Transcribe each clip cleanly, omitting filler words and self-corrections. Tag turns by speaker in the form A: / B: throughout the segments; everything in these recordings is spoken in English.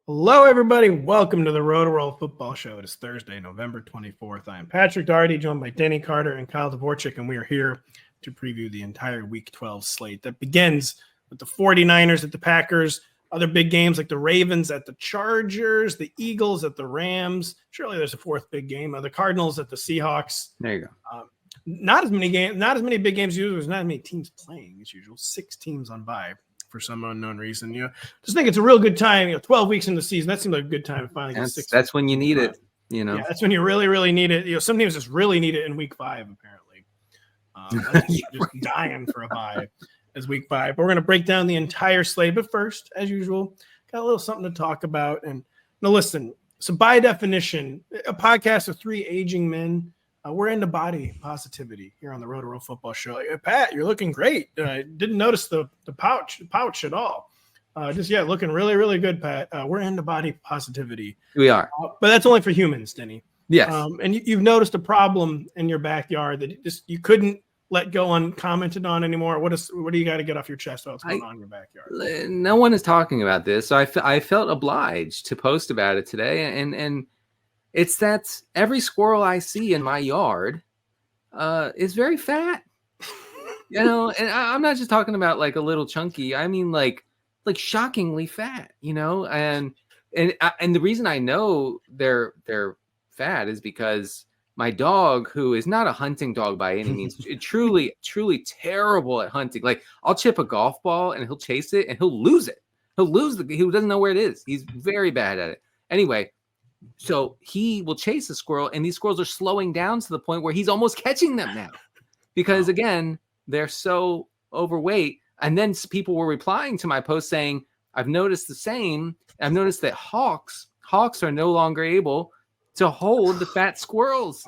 A: Hello, everybody. Welcome to the Rotoworld Football Show. It is Thursday, November 24th. I am Patrick Daugherty, joined by Denny Carter and Kyle Dvorchak, and we are here to preview the entire Week 12 slate that begins with the 49ers at the Packers, other big games like the Ravens at the Chargers, the Eagles at the Rams. Surely there's a fourth big game. The Cardinals at the Seahawks.
B: There you go.
A: Not as many big games as usual. There's not as many teams playing as usual. 6 teams on bye. For some unknown reason, just think it's a real good time. 12 weeks in the season, that seems like a good time to finally get 6.
B: That's when you need it.
A: Yeah, that's when you really, really need it. Some teams just really need it in week 5. Apparently, just dying for a bye as week 5. But we're going to break down the entire slate. But first, as usual, got a little something to talk about. And now, listen. So, by definition, a podcast of 3 aging men. We're into body positivity here on the Rotoworld Football Show. Pat, you're looking great. Didn't notice the pouch at all. Looking really, really good, Pat. We're into body positivity.
B: We are.
A: But that's only for humans, Denny.
B: Yes.
A: And you've noticed a problem in your backyard that you couldn't let go uncommented on anymore. What do you got to get off your chest about what's going on in your backyard?
B: No one is talking about this, so I felt obliged to post about it today, and it's that every squirrel I see in my yard is very fat, and I'm not just talking about like a little chunky. I mean, like shockingly fat, and the reason I know they're fat is because my dog, who is not a hunting dog by any means, truly terrible at hunting. Like I'll chip a golf ball and he'll chase it and he'll lose it. He doesn't know where it is. He's very bad at it. Anyway. So he will chase a squirrel, and these squirrels are slowing down to the point where he's almost catching them now because, again, they're so overweight. And then people were replying to my post saying, I've noticed the same. I've noticed that hawks are no longer able to hold the fat squirrels.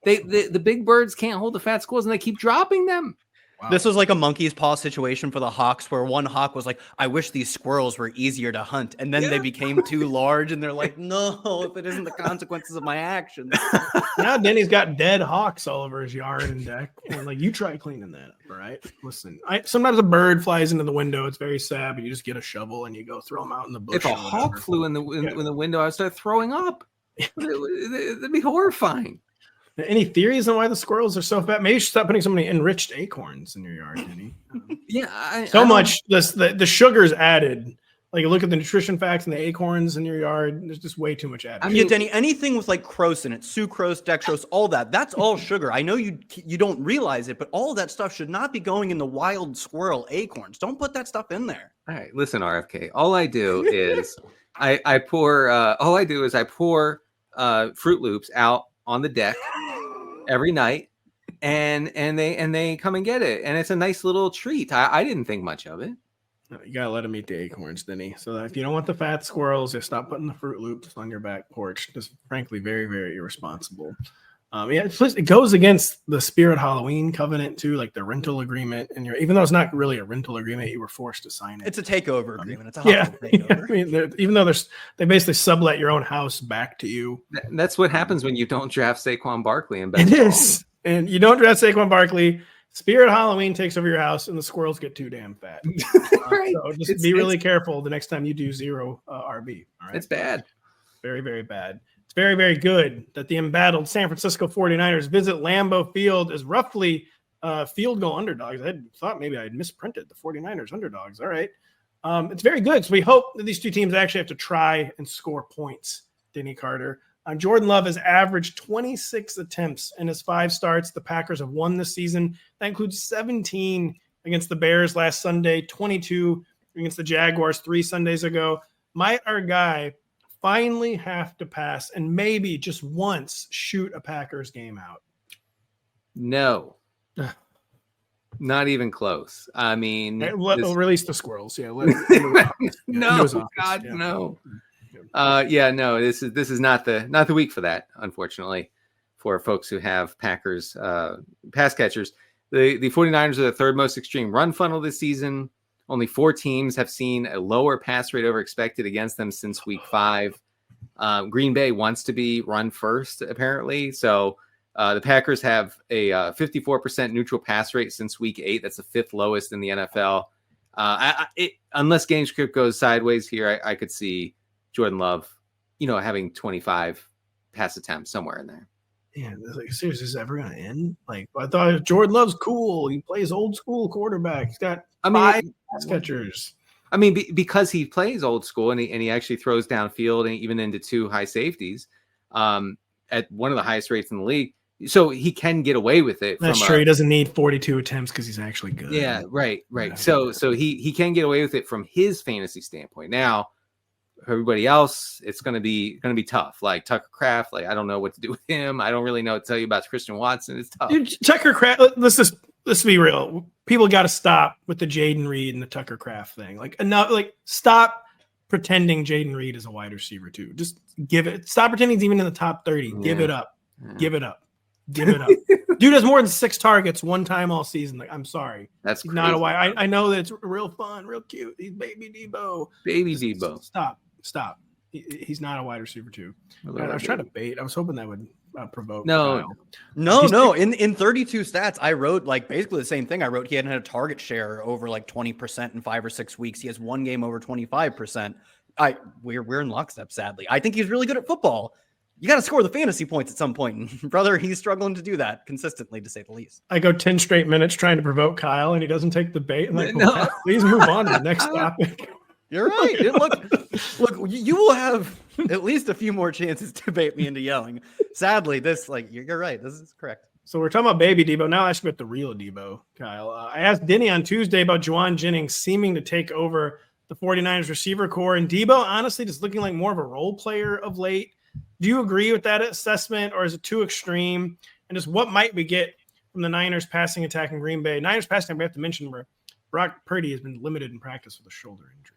B: The big birds can't hold the fat squirrels, and they keep dropping them.
C: Wow. This was like a monkey's paw situation for the hawks, where one hawk was like, I wish these squirrels were easier to hunt. And then they became too large, and they're like, no, if it isn't the consequences of my actions.
A: Now Denny's got dead hawks all over his yard and deck. And you try cleaning that up, all right? Listen, sometimes a bird flies into the window. It's very sad, but you just get a shovel and you go throw them out in the bush.
B: If a hawk flew in the window, I'd start throwing up. It'd be horrifying.
A: Any theories on why the squirrels are so fat? Maybe you should stop putting so many enriched acorns in your yard, Denny. The sugar's added. Like, look at the nutrition facts and the acorns in your yard. There's just way too much added.
C: Denny, anything with like crose in it, sucrose, dextrose, all that's all sugar. I know you don't realize it, but all of that stuff should not be going in the wild squirrel acorns. Don't put that stuff in there.
B: All right, listen, RFK. All I do is I pour Fruit Loops out on the deck every night, and they come and get it, and it's a nice little treat. I didn't think much of it.
A: No, you gotta let them eat the acorns, Denny. So that if you don't want the fat squirrels, just stop putting the Fruit Loops on your back porch. Just frankly, very, very irresponsible. It goes against the Spirit Halloween covenant too, like the rental agreement. And even though it's not really a rental agreement, you were forced to sign it.
C: It's a takeover agreement. It's a takeover.
A: Even though they basically sublet your own house back to you.
B: That's what happens when you don't draft Saquon Barkley.
A: It is, and you don't draft Saquon Barkley. Spirit Halloween takes over your house, and the squirrels get too damn fat.
B: Right.
A: So just be really careful the next time you do 0 RB. All right?
B: It's bad.
A: Very, very bad. It's very, very good that the embattled San Francisco 49ers visit Lambeau Field as roughly field goal underdogs. I thought maybe I had misprinted the 49ers underdogs. All right. It's very good. So we hope that these two teams actually have to try and score points, Denny Carter. Jordan Love has averaged 26 attempts in his 5 starts. The Packers have won this season. That includes 17 against the Bears last Sunday, 22 against the Jaguars 3 Sundays ago. Might our guy finally have to pass and maybe just once shoot a Packers game out?
B: No. Not even close. I mean,
A: we'll release the squirrels. Yeah.
B: No, God, yeah. No. No. This is not the week for that, unfortunately, for folks who have Packers pass catchers. The 49ers are the 3rd most extreme run funnel this season. Only 4 teams have seen a lower pass rate over expected against them since week 5. Green Bay wants to be run first, apparently. So the Packers have a 54% neutral pass rate since week 8. That's the 5th lowest in the NFL. Unless game script goes sideways here, I could see Jordan Love, having 25 pass attempts somewhere in there.
A: Yeah, like, seriously, is this ever going to end? Like, I thought Jordan Love's cool. He plays old school quarterback. He's got 5 pass catchers.
B: I mean, because he plays old school and he actually throws downfield and even into 2 high safeties at one of the highest rates in the league. So he can get away with it.
A: That's true. He doesn't need 42 attempts because he's actually good.
B: Yeah, right. So he can get away with it from his fantasy standpoint. Now, everybody else, it's going to be tough. Like Tucker Kraft, like I don't know what to do with him. I don't really know what to tell you about Christian Watson. It's tough.
A: Dude, Tucker Kraft. Let's be real. People got to stop with the Jayden Reed and the Tucker Kraft thing. Like enough. Like stop pretending Jayden Reed is a wide receiver too. Just give it. Stop pretending he's even in the top 30. Give it up. Give it up. Give it up. Dude has more than 6 targets one time all season. Like, I'm sorry.
B: That's
A: he's not a wide. I know that it's real fun, real cute. He's baby Deebo.
B: Deebo.
A: Stop. He's not a wide receiver too. I was trying to bait. I was hoping that would provoke.
C: No. In 32 stats, I wrote like basically the same thing. I wrote he hadn't had a target share over like 20% in 5 or 6 weeks. He has 1 game over 25%. We're in lockstep, sadly. I think he's really good at football. You got to score the fantasy points at some point. Brother, he's struggling to do that consistently, to say the least.
A: I go 10 straight minutes trying to provoke Kyle, and he doesn't take the bait. I'm like, no. Please move on to the next topic.
C: You're right. Look, you will have at least a few more chances to bait me into yelling. Sadly, you're right. This is correct.
A: So we're talking about baby Deebo. Now I ask about the real Deebo, Kyle. I asked Denny on Tuesday about Jauan Jennings seeming to take over the 49ers receiver core, and Deebo honestly just looking like more of a role player of late. Do you agree with that assessment, or is it too extreme? And just what might we get from the Niners passing attack in Green Bay? Niners passing, we have to mention where Brock Purdy has been limited in practice with a shoulder injury.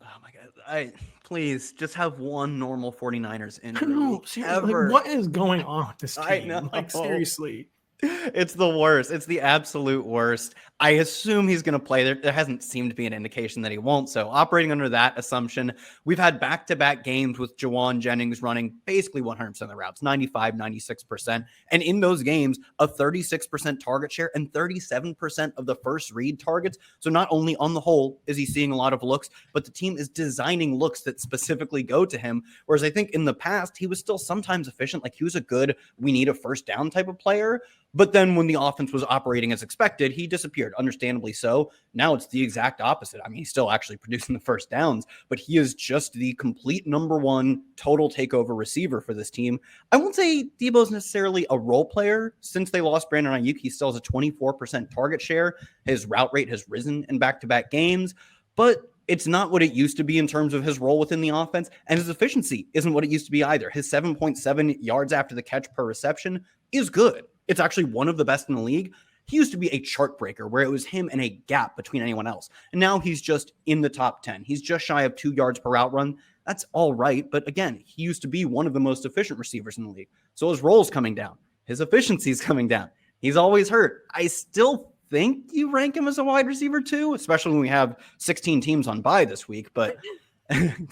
C: Oh my God. Please just have one normal 49ers injury.
A: No, seriously, like, what is going on with this team?
C: I know.
A: Like, seriously.
C: It's the worst. It's the absolute worst. I assume he's going to play. There hasn't seemed to be an indication that he won't. So operating under that assumption, we've had back-to-back games with Jauan Jennings running basically 100% of the routes, 95, 96%. And in those games, a 36% target share and 37% of the first read targets. So not only on the whole is he seeing a lot of looks, but the team is designing looks that specifically go to him. Whereas I think in the past, he was still sometimes efficient. Like he was a good, we need a first down type of player. But then when the offense was operating as expected, he disappeared, understandably so. Now it's the exact opposite. I mean, he's still actually producing the first downs, but he is just the complete number 1 total takeover receiver for this team. I won't say Deebo's necessarily a role player. Since they lost Brandon Ayuk, he still has a 24% target share. His route rate has risen in back-to-back games, but it's not what it used to be in terms of his role within the offense, and his efficiency isn't what it used to be either. His 7.7 yards after the catch per reception is good. It's actually one of the best in the league. He used to be a chart breaker where it was him and a gap between anyone else. And now he's just in the top 10. He's just shy of 2 yards per route run. That's all right. But again, he used to be one of the most efficient receivers in the league. So his role's coming down. His efficiency is coming down. He's always hurt. I still think you rank him as a wide receiver too, especially when we have 16 teams on bye this week. But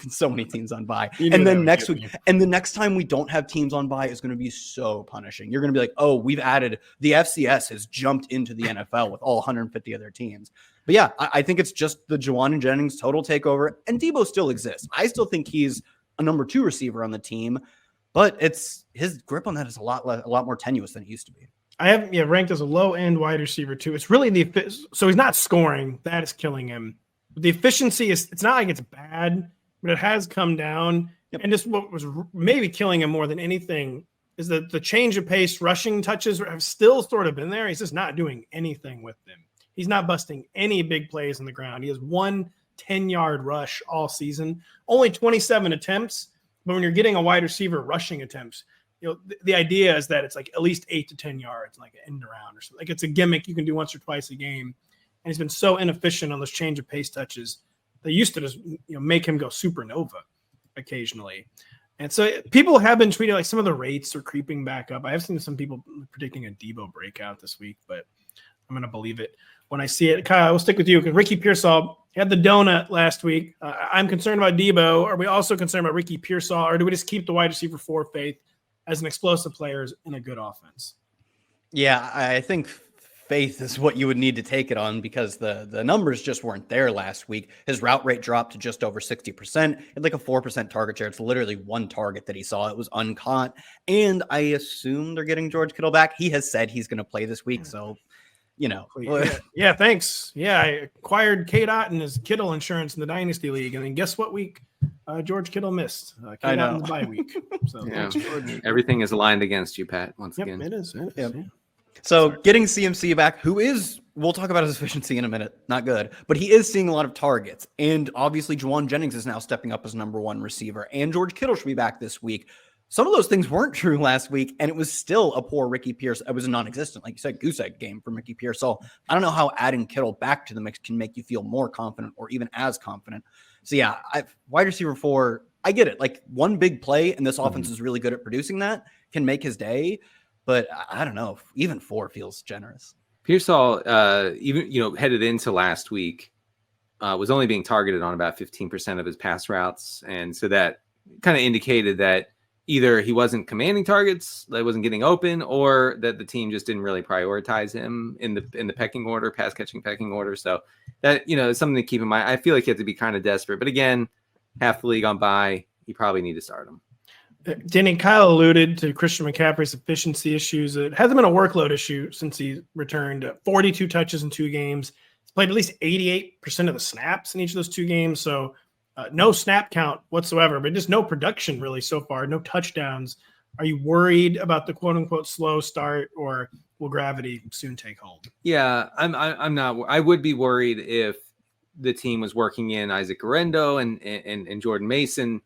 C: so many teams on bye. And then next week, and the next time we don't have teams on bye is going to be so punishing. You're going to be like, oh, we've added the FCS has jumped into the NFL with all 150 other teams. But yeah, I think it's just the Jauan and Jennings total takeover, and Deebo still exists. I still think he's a number 2 receiver on the team, but it's his grip on that is a lot more tenuous than it used to be.
A: I have him ranked as a low end wide receiver too. It's really so he's not scoring. That is killing him. The efficiency it's not like it's bad, but it has come down. Yep. And just what was maybe killing him more than anything is that the change of pace, rushing touches have still sort of been there. He's just not doing anything with them. He's not busting any big plays on the ground. He has 1 10-yard rush all season, only 27 attempts. But when you're getting a wide receiver rushing attempts, the idea is that it's like at least 8 to 10 yards, like an end around or something. Like it's a gimmick you can do once or twice a game. And he's been so inefficient on those change of pace touches. They used to just make him go supernova occasionally. And so people have been tweeting like some of the rates are creeping back up. I have seen some people predicting a Deebo breakout this week, but I'm going to believe it when I see it. Kyle, I will stick with you because Ricky Pearsall had the donut last week. I'm concerned about Deebo. Are we also concerned about Ricky Pearsall, or do we just keep the wide receiver 4 faith as an explosive player in a good offense?
C: Yeah, I think faith is what you would need to take it on, because the numbers just weren't there last week. His route rate dropped to just over 60%. He had like a 4% target share. It's literally one target that he saw. It was uncaught. And I assume they're getting George Kittle back. He has said he's going to play this week. So,
A: Yeah, thanks. Yeah, I acquired K-Dot and his Kittle insurance in the Dynasty League. And then guess what week George Kittle missed?
C: I know.
A: In the bye week. So
B: Yeah.
A: thanks, George.
B: Everything is aligned against you, Pat, once
A: Yep,
B: again.
A: it is.
C: Yep.
A: Yeah.
C: So getting CMC back, we'll talk about his efficiency in a minute. Not good, but he is seeing a lot of targets. And obviously Jauan Jennings is now stepping up as number one receiver, and George Kittle should be back this week. Some of those things weren't true last week, and it was still a poor Ricky Pierce. It was a non-existent, like you said, goose egg game from Ricky Pierce. So I don't know how adding Kittle back to the mix can make you feel more confident or even as confident. So yeah, wide receiver 4, I get it. Like one big play, and this offense is really good at producing that, can make his day. But I don't know, even 4 feels generous.
B: Pearsall, even headed into last week, was only being targeted on about 15% of his pass routes, and so that kind of indicated that either he wasn't commanding targets, that wasn't getting open, or that the team just didn't really prioritize him in the pecking order, pass catching pecking order. So that is something to keep in mind. I feel like you have to be kind of desperate, but again, half the league on bye, you probably need to start him.
A: Denny, Kyle alluded to Christian McCaffrey's efficiency issues. It hasn't been a workload issue since he returned. 42 touches in 2 games. He's played at least 88% of the snaps in each of those 2 games. So no snap count whatsoever, but just no production really so far. No touchdowns. Are you worried about the quote unquote slow start, or will gravity soon take hold?
B: Yeah, I'm not. I would be worried if the team was working in Isaac Guerrero and Jordan Mason,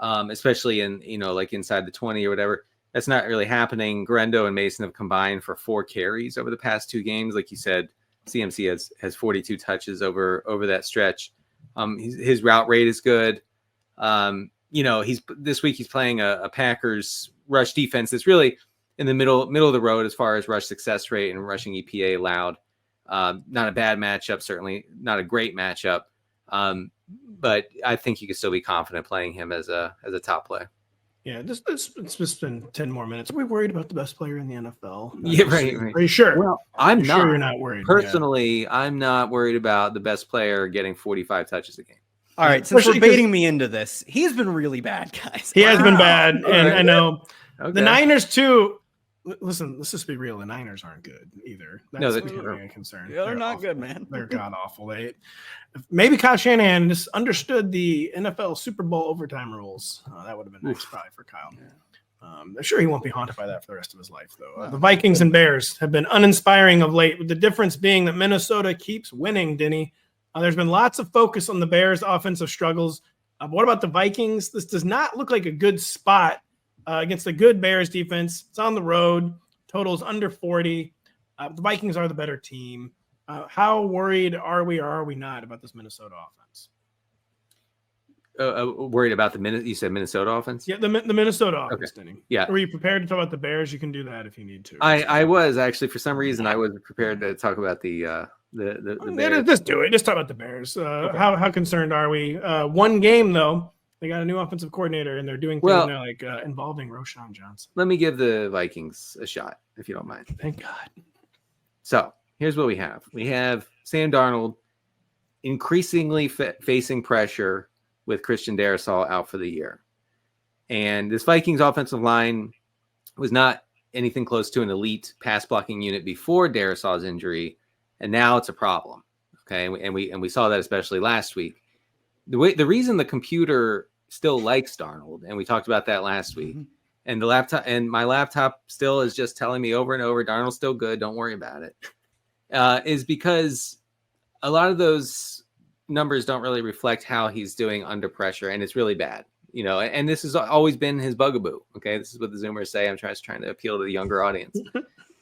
B: especially in like inside the 20 or whatever. That's not really happening. Guerrero and Mason have combined for 4 carries over the past 2 games. Like you said, CMC has 42 touches over that stretch. His route rate is good. This week he's playing a Packers rush defense that's really in the middle of the road as far as rush success rate and rushing EPA allowed. Not a bad matchup, certainly not a great matchup. But I think you can still be confident playing him as a top play.
A: Yeah, it's just been 10 more minutes. Are we worried about the best player in the NFL?
B: Yeah, right.
A: Are you sure?
B: Well, I'm not.
A: Sure you're not worried.
B: Personally, I'm not worried about the best player getting 45 touches a game.
C: All right, since we're baiting me into this, he's been really bad, guys.
A: He has been bad, and
B: right.
A: I know
B: Okay.
A: the Niners too. Listen, let's just be real. The Niners aren't good either. That's a concern.
C: Yeah, they're not
A: awful.
C: good, man.
A: They're god awful. Maybe Kyle Shanahan just understood the NFL Super Bowl overtime rules. That would have been nice probably for Kyle. I'm sure he won't be haunted by that for the rest of his life, though. The Vikings and Bears have been uninspiring of late, with the difference being that Minnesota keeps winning, Denny. There's been lots of focus on the Bears' offensive struggles. But what about the Vikings? This does not look like a good spot against a good Bears defense. It's on the road. Totals under 40. The Vikings are the better team. How worried are we, or are we not, about this Minnesota offense?
B: Worried about you said Minnesota offense?
A: Yeah, the Minnesota offense,
B: okay.
A: Denny.
B: Yeah.
A: Were you prepared to talk about the Bears? You can do that if you need to.
B: I was actually, for some reason, I was prepared to talk about the Bears.
A: Just do it. Just talk about the Bears. Okay. How concerned are we? One game, though. They got a new offensive coordinator, and they're doing things now like involving Roschon Johnson.
B: Let me give the Vikings a shot, if you don't mind.
A: Thank God.
B: So here's what we have. We have Sam Darnold increasingly facing pressure with Christian Darrisaw out for the year. And this Vikings offensive line was not anything close to an elite pass blocking unit before Darrisaw's injury, and now it's a problem. Okay, and we saw that especially last week. The reason the computer still likes Darnold, and we talked about that last week, and my laptop still is just telling me over and over, Darnold's still good, don't worry about it, is because a lot of those numbers don't really reflect how he's doing under pressure, and it's really bad. And this has always been his bugaboo. Okay, this is what the Zoomers say. I'm trying to appeal to the younger audience.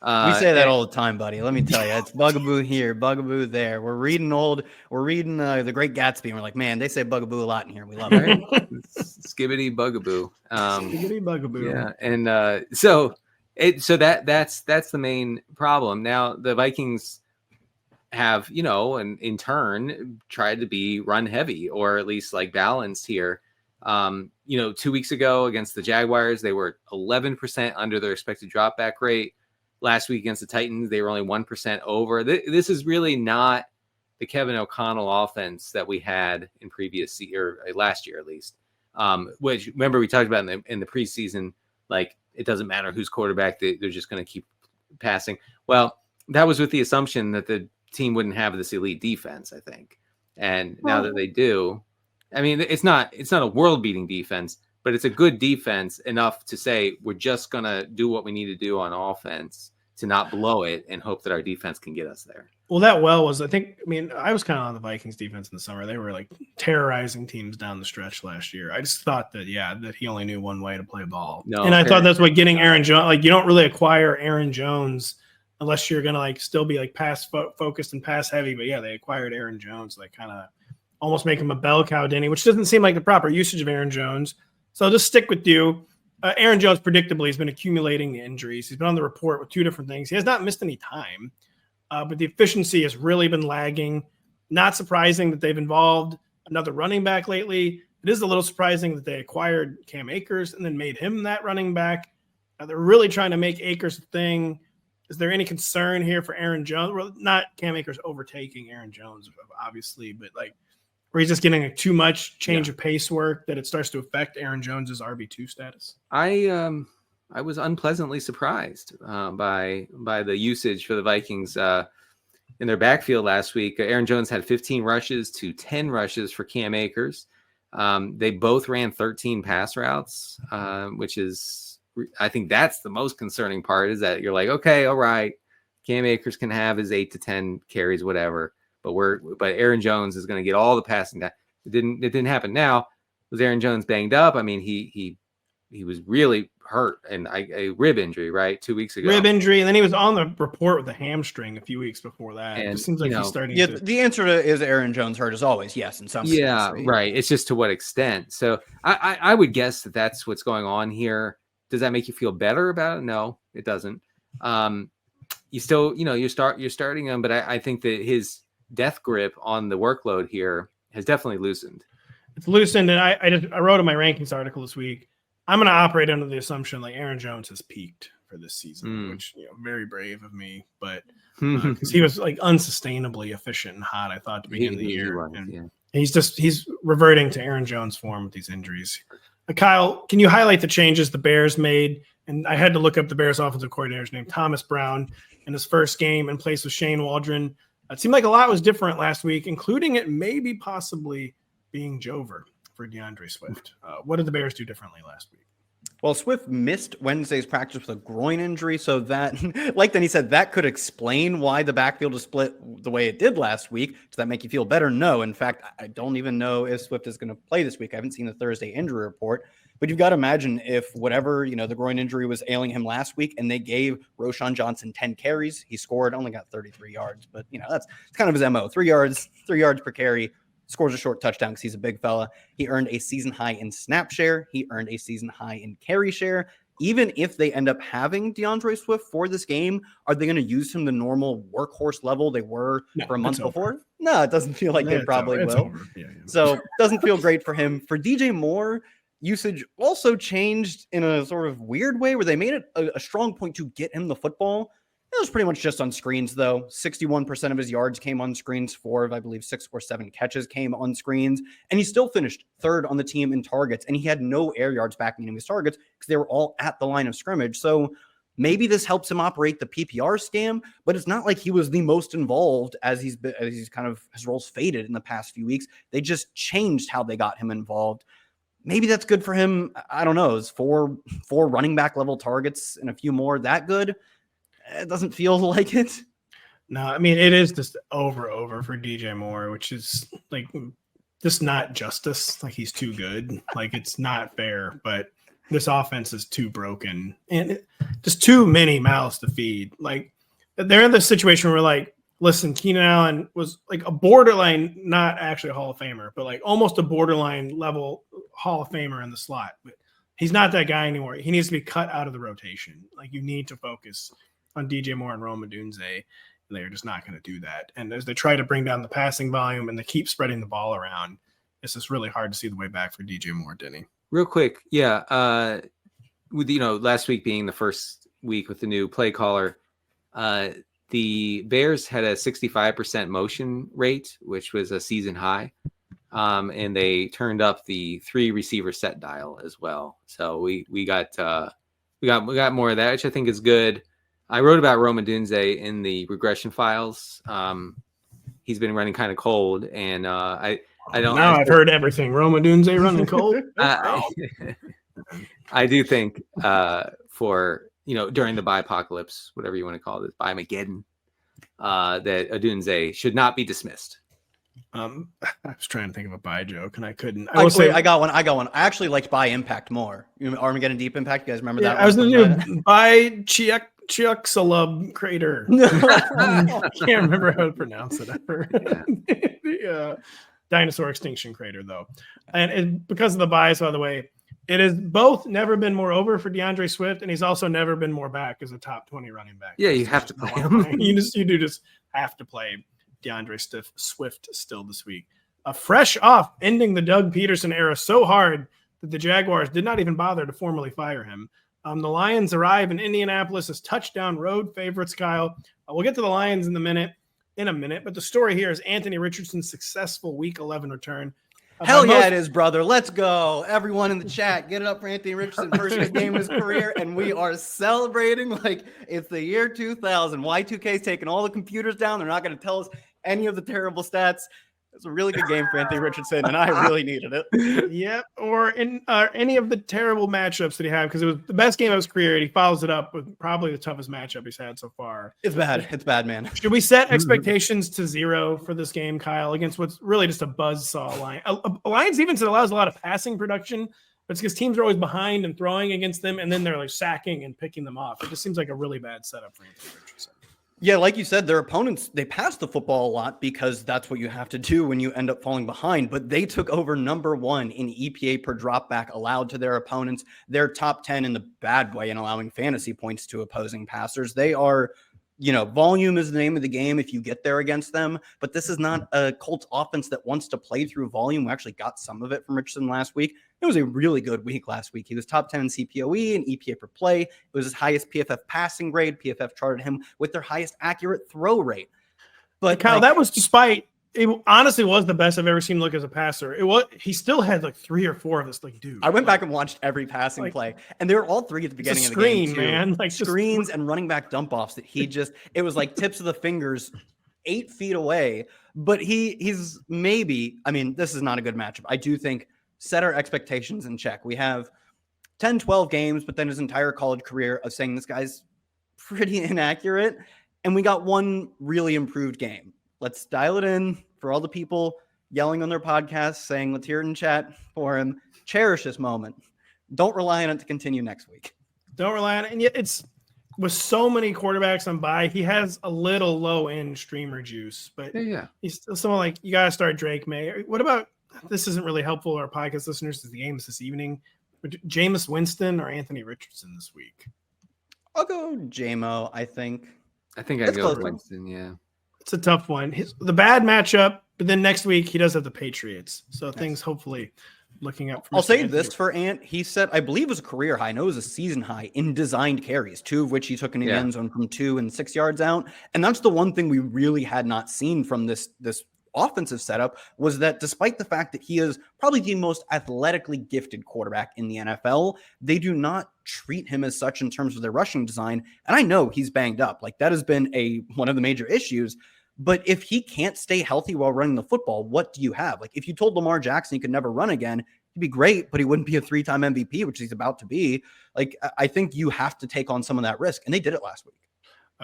C: We say that all the time, buddy. Let me tell you, it's bugaboo here, bugaboo there. We're reading The Great Gatsby, and we're like, man, they say bugaboo a lot in here. We love it. Right?
B: Skibbity bugaboo.
A: Skibbity bugaboo.
B: Yeah, and so that's the main problem. Now the Vikings have, and in turn tried to be run heavy, or at least like balanced here. 2 weeks ago against the Jaguars, they were 11% under their expected drop back rate. last week against the Titans, they were only 1% over. This is really not the Kevin O'Connell offense that we had in previous year, last year at least. Which remember we talked about in the preseason, like it doesn't matter who's quarterback, they're just going to keep passing. Well, that was with the assumption that the team wouldn't have this elite defense, I think. And now that they do, I mean, it's not a world-beating defense, but it's a good defense enough to say we're just going to do what we need to do on offense to not blow it and hope that our defense can get us there.
A: Well, that was, I was kind of on the Vikings defense in the summer. They were like terrorizing teams down the stretch last year. I just thought that he only knew one way to play ball.
B: No,
A: and I thought that's what getting Aaron Jones, like you don't really acquire Aaron Jones unless you're going to like still be like pass focused and pass heavy. But yeah, they acquired Aaron Jones, like kind of almost make him a bell cow, Denny, which doesn't seem like the proper usage of Aaron Jones. So I'll just stick with you. Aaron Jones, predictably, has been accumulating the injuries. He's been on the report with two different things. He has not missed any time, but the efficiency has really been lagging. Not surprising that they've involved another running back lately. It is a little surprising that they acquired Cam Akers and then made him that running back. They're really trying to make Akers a thing. Is there any concern here for Aaron Jones? Well, not Cam Akers overtaking Aaron Jones, obviously, but like where he's just getting too much change of pace work that it starts to affect Aaron Jones's RB2 status.
B: I was unpleasantly surprised by the usage for the Vikings in their backfield last week. Aaron Jones had 15 rushes to 10 rushes for Cam Akers. They both ran 13 pass routes, which is, I think that's the most concerning part, is that you're like, okay, all right, Cam Akers can have his 8 to 10 carries, whatever. But Aaron Jones is going to get all the passing. It didn't happen. Now, was Aaron Jones banged up? I mean, he was really hurt and a rib injury, right? 2 weeks ago.
A: Rib injury, and then he was on the report with a hamstring a few weeks before that.
B: And,
A: it seems like he's starting.
C: Yeah, the answer to is Aaron Jones hurt as always yes in some sense.
B: Yeah, right. It's just to what extent. So I would guess that that's what's going on here. Does that make you feel better about it? No, it doesn't. You still, you're starting him, but I think that his death grip on the workload here has definitely loosened. It's
A: loosened, and I wrote in my rankings article this week, I'm going to operate under the assumption like Aaron Jones has peaked for this season, which very brave of me, but because he was like unsustainably efficient and hot, I thought, to begin the year. He's reverting to Aaron Jones form with these injuries. Kyle, can you highlight the changes the Bears made? And I had to look up the Bears offensive coordinator's name, Thomas Brown, in his first game in place of Shane Waldron. It seemed like a lot was different last week, including it maybe possibly being Jover for DeAndre Swift. What did the Bears do differently last week?
C: Well, Swift missed Wednesday's practice with a groin injury, so that, like Denny said, that could explain why the backfield is split the way it did last week. Does that make you feel better? No. In fact, I don't even know if Swift is going to play this week. I haven't seen the Thursday injury report, but you've got to imagine if whatever, the groin injury was ailing him last week and they gave Roschon Johnson 10 carries, he scored, only got 33 yards, but that's kind of his MO, 3 yards per carry. Scores a short touchdown because he's a big fella. He earned a season high in snap share. He earned a season high in carry share. Even if they end up having DeAndre Swift for this game, are they going to use him the normal workhorse level they were for a month before? No, it doesn't feel like they probably will. So it doesn't feel great for him. For DJ Moore, usage also changed in a sort of weird way where they made it a strong point to get him the football. It was pretty much just on screens, though. 61% of his yards came on screens. 4 of, I believe, 6 or 7 catches came on screens. And he still finished third on the team in targets. And he had no air yards backing him his targets because they were all at the line of scrimmage. So maybe this helps him operate the PPR scam, but it's not like he was the most involved as he's kind of his roles faded in the past few weeks. They just changed how they got him involved. Maybe that's good for him. I don't know. Is 4 running back level targets and a few more that good? It doesn't feel like it.
A: No, I mean, it is just over for DJ Moore, which is like just not justice. Like he's too good. Like it's not fair, but this offense is too broken and just too many mouths to feed. Like they're in this situation where like, listen, Keenan Allen was like a borderline, not actually a Hall of Famer, but like almost a borderline level Hall of Famer in the slot. But he's not that guy anymore. He needs to be cut out of the rotation. Like you need to focus on DJ Moore and Rome Odunze. They're just not going to do that. And as they try to bring down the passing volume and they keep spreading the ball around, it's just really hard to see the way back for DJ Moore, Denny.
B: Real quick. Yeah. With, last week being the first week with the new play caller, the Bears had a 65% motion rate, which was a season high. And they turned up the 3 receiver set dial as well. So we got more of that, which I think is good. I wrote about Rome Odunze in the regression files. He's been running kind of cold, and I don't.
A: Now I've heard everything. Rome Odunze running cold.
B: I do think for during the bye-apocalypse, whatever you want to call it, bye-mageddon, that Odunze should not be dismissed.
A: I was trying to think of a buy joke and I couldn't.
C: I got one. I actually liked buy impact more. Armageddon Deep Impact. You guys remember that?
A: I was going to do buy Chiuxalub Crater. I can't remember how to pronounce it ever. The dinosaur extinction crater, though. And because of the bias, by the way, it has both never been more over for DeAndre Swift, and he's also never been more back as a top 20 running back.
B: Yeah, you have to play him.
A: You just have to play DeAndre Swift still this week. Fresh off ending the Doug Peterson era so hard that the Jaguars did not even bother to formally fire him. The Lions arrive in Indianapolis as touchdown road favorites, Kyle. We'll get to the Lions in a minute, but the story here is Anthony Richardson's successful Week 11 return.
C: Hell yeah, it is, brother. Let's go. Everyone in the chat, get it up for Anthony Richardson, first good game of his career, and we are celebrating like it's the year 2000. Y2K's taking all the computers down. They're not going to tell us any of the terrible stats. It's a really good game for Anthony Richardson, and I really needed it.
A: Yep, or in any of the terrible matchups that he had, because it was the best game of his career, and he follows it up with probably the toughest matchup he's had so far.
C: It's bad. It's bad, man.
A: Should we set expectations to 0 for this game, Kyle, against what's really just a buzzsaw line? A Lions defense that allows a lot of passing production, but it's because teams are always behind and throwing against them, and then they're like sacking and picking them off. It just seems like a really bad setup for Anthony Richardson.
C: Yeah, like you said, their opponents, they pass the football a lot because that's what you have to do when you end up falling behind. But they took over number 1 in EPA per dropback allowed to their opponents. They're top 10 in the bad way in allowing fantasy points to opposing passers. They are, volume is the name of the game if you get there against them. But this is not a Colts offense that wants to play through volume. We actually got some of it from Richardson last week. It was a really good week last week. He was top 10 in CPOE and EPA per play. It was his highest PFF passing grade. PFF charted him with their highest accurate throw rate. But
A: Kyle, that was despite it honestly was the best I've ever seen him look as a passer. He still had like 3 or 4 of this dude.
C: I went back and watched every passing play, and they were all 3 at the beginning of the game too.
A: Man. Like
C: screens and running back dump offs that it was like tips of the fingers 8 feet away. But he's maybe, this is not a good matchup. I do think set our expectations in check. We have 10, 12 games, but then his entire college career of saying this guy's pretty inaccurate. And we got one really improved game. Let's dial it in for all the people yelling on their podcasts saying, let's hear it in chat for him. Cherish this moment. Don't rely on it to continue next week.
A: Don't rely on it. And yet it's with so many quarterbacks on bye, he has a little low end streamer juice, but he's still someone like you got to start Drake May. What about, this isn't really helpful to our podcast listeners as the game is this evening, but Jameis Winston or Anthony Richardson this week?
C: I'll go J-Mo, I think.
B: I'd go with Winston, yeah.
A: It's a tough one. The bad matchup, but then next week he does have the Patriots. So things hopefully looking up.
C: I'll say this for Ant. He said, I believe it was a career high. I know it was a season high in designed carries, 2 of which he took in the end zone from 2 and 6 yards out. And that's the one thing we really had not seen from this offensive setup was that despite the fact that he is probably the most athletically gifted quarterback in the NFL, they do not treat him as such in terms of their rushing design. And I know he's banged up. Like that has been one of the major issues. But if he can't stay healthy while running the football, what do you have? Like if you told Lamar Jackson he could never run again, he'd be great, but he wouldn't be a 3-time MVP, which he's about to be. Like I think you have to take on some of that risk. And they did it last week.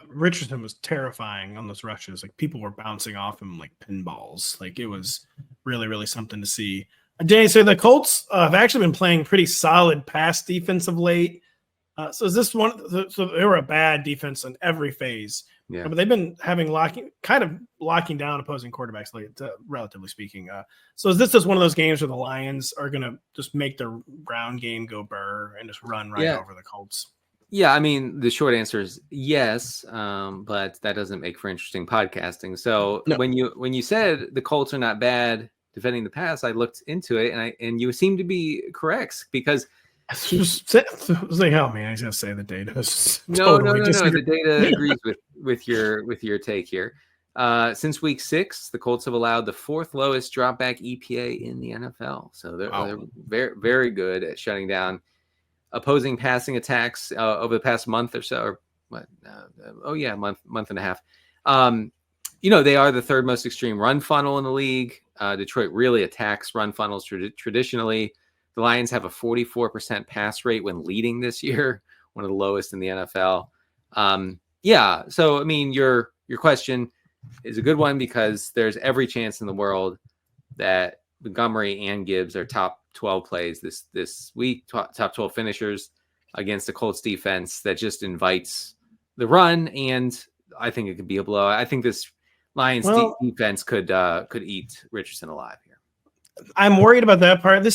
A: Richardson was terrifying on those rushes. Like people were bouncing off him like pinballs. Like it was really, really something to see. Danny, so the Colts have actually been playing pretty solid pass defense of late. So is this one? So they were a bad defense in every phase. Yeah, but they've been having locking down opposing quarterbacks, relatively speaking. So is this just one of those games where the Lions are going to just make their ground game go burr and just run over the Colts?
B: Yeah, the short answer is yes, but that doesn't make for interesting podcasting. So when you said the Colts are not bad defending the pass, I looked into it, and you seem to be correct because
A: I was like, oh man, he's gonna say the data.
B: No. The data agrees with your take here. Since week 6, the Colts have allowed the 4th lowest dropback EPA in the NFL. So they're very, very good at shutting down opposing passing attacks over the past month or so. Or what? Month and a half. They are the 3rd most extreme run funnel in the league. Detroit really attacks run funnels traditionally. The Lions have a 44% pass rate when leading this year, one of the lowest in the NFL. So I mean, your question is a good one because there's every chance in the world that Montgomery and Gibbs are top 12 plays this week, top 12 finishers against the Colts defense that just invites the run, and I think it could be a blowout. I think this Lions defense could eat Richardson alive here.
A: I'm worried about that part.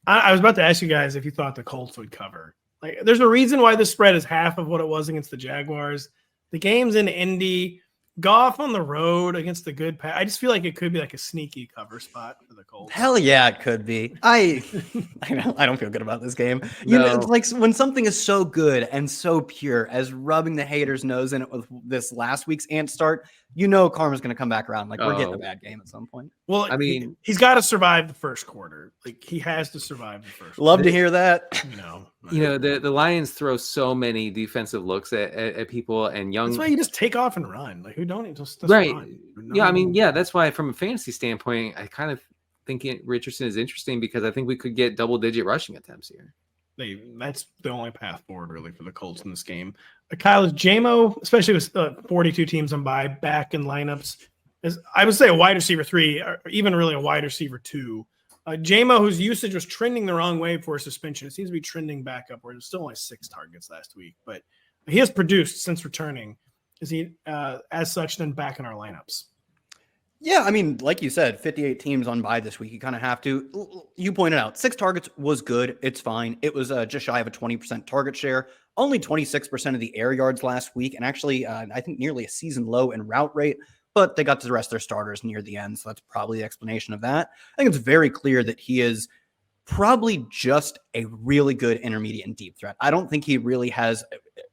A: I was about to ask you guys if you thought the Colts would cover. Like, there's a reason why the spread is half of what it was against the Jaguars. The game's in Indy. Goff on the road against the good pass. I just feel like it could be like a sneaky cover spot for the Colts.
C: Hell yeah, it could be. I don't feel good about this game. It's like when something is so good and so pure as rubbing the haters' nose in it with this last week's ant start, karma's going to come back around. Like, we're getting a bad game at some point.
A: Well, I mean, he's got to survive the first quarter. Like, he has to survive the first quarter.
C: Love to hear that.
B: The Lions throw so many defensive looks at people and young.
A: That's why you just take off and run. Like, who don't just
B: right?
A: Run.
B: That's why from a fantasy standpoint, I kind of think Richardson is interesting because I think we could get double-digit rushing attempts here.
A: That's the only path forward really for the Colts in this game. Kyle, is JMO, especially with 42 teams on bye, back in lineups, is I would say a wide receiver 3, or even really a wide receiver 2. JMO, whose usage was trending the wrong way for suspension, it seems to be trending back upward. It's still only 6 targets last week, but he has produced since returning. Is he, as such, then back in our lineups?
C: Yeah, I mean, like you said, 58 teams on bye this week. You kind of have to. You pointed out 6 targets was good. It's fine. It was just shy of a 20% target share. Only 26% of the air yards last week, and actually, I think nearly a season low in route rate. But they got to rest their starters near the end, so that's probably the explanation of that. I think it's very clear that he is probably just a really good intermediate and deep threat. I don't think he really has,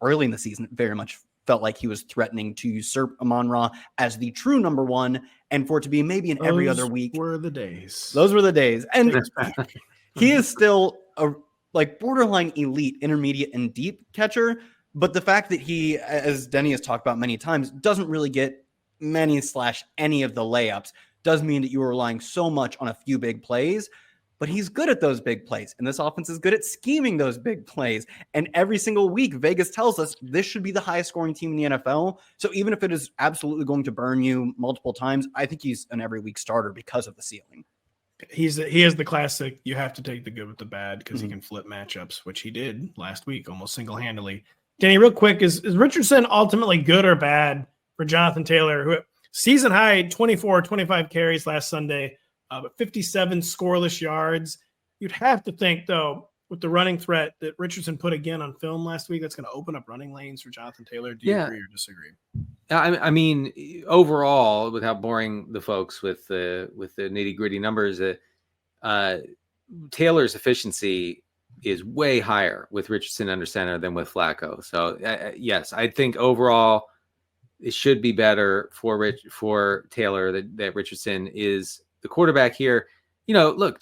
C: early in the season, very much felt like he was threatening to usurp Amon-Ra as the true number 1, and for it to be maybe in every other week.
A: Those were the days.
C: Those were the days. And he is still a borderline elite, intermediate, and deep catcher. But the fact that he, as Denny has talked about many times, doesn't really get any of the layups does mean that you are relying so much on a few big plays. But he's good at those big plays, and this offense is good at scheming those big plays. And every single week, Vegas tells us this should be the highest scoring team in the NFL. So even if it is absolutely going to burn you multiple times, I think he's an every week starter because of the ceiling.
A: He is the classic. You have to take the good with the bad because he can flip matchups, which he did last week almost single-handedly. Danny, real quick, is Richardson ultimately good or bad for Jonathan Taylor, who season high 25 carries last Sunday? But 57 scoreless yards. You'd have to think, though, with the running threat that Richardson put again on film last week, that's going to open up running lanes for Jonathan Taylor. Do you agree or disagree?
B: I mean, overall, without boring the folks with the nitty gritty numbers, Taylor's efficiency is way higher with Richardson under center than with Flacco. So yes, I think overall it should be better for Taylor that Richardson is the quarterback here. Look,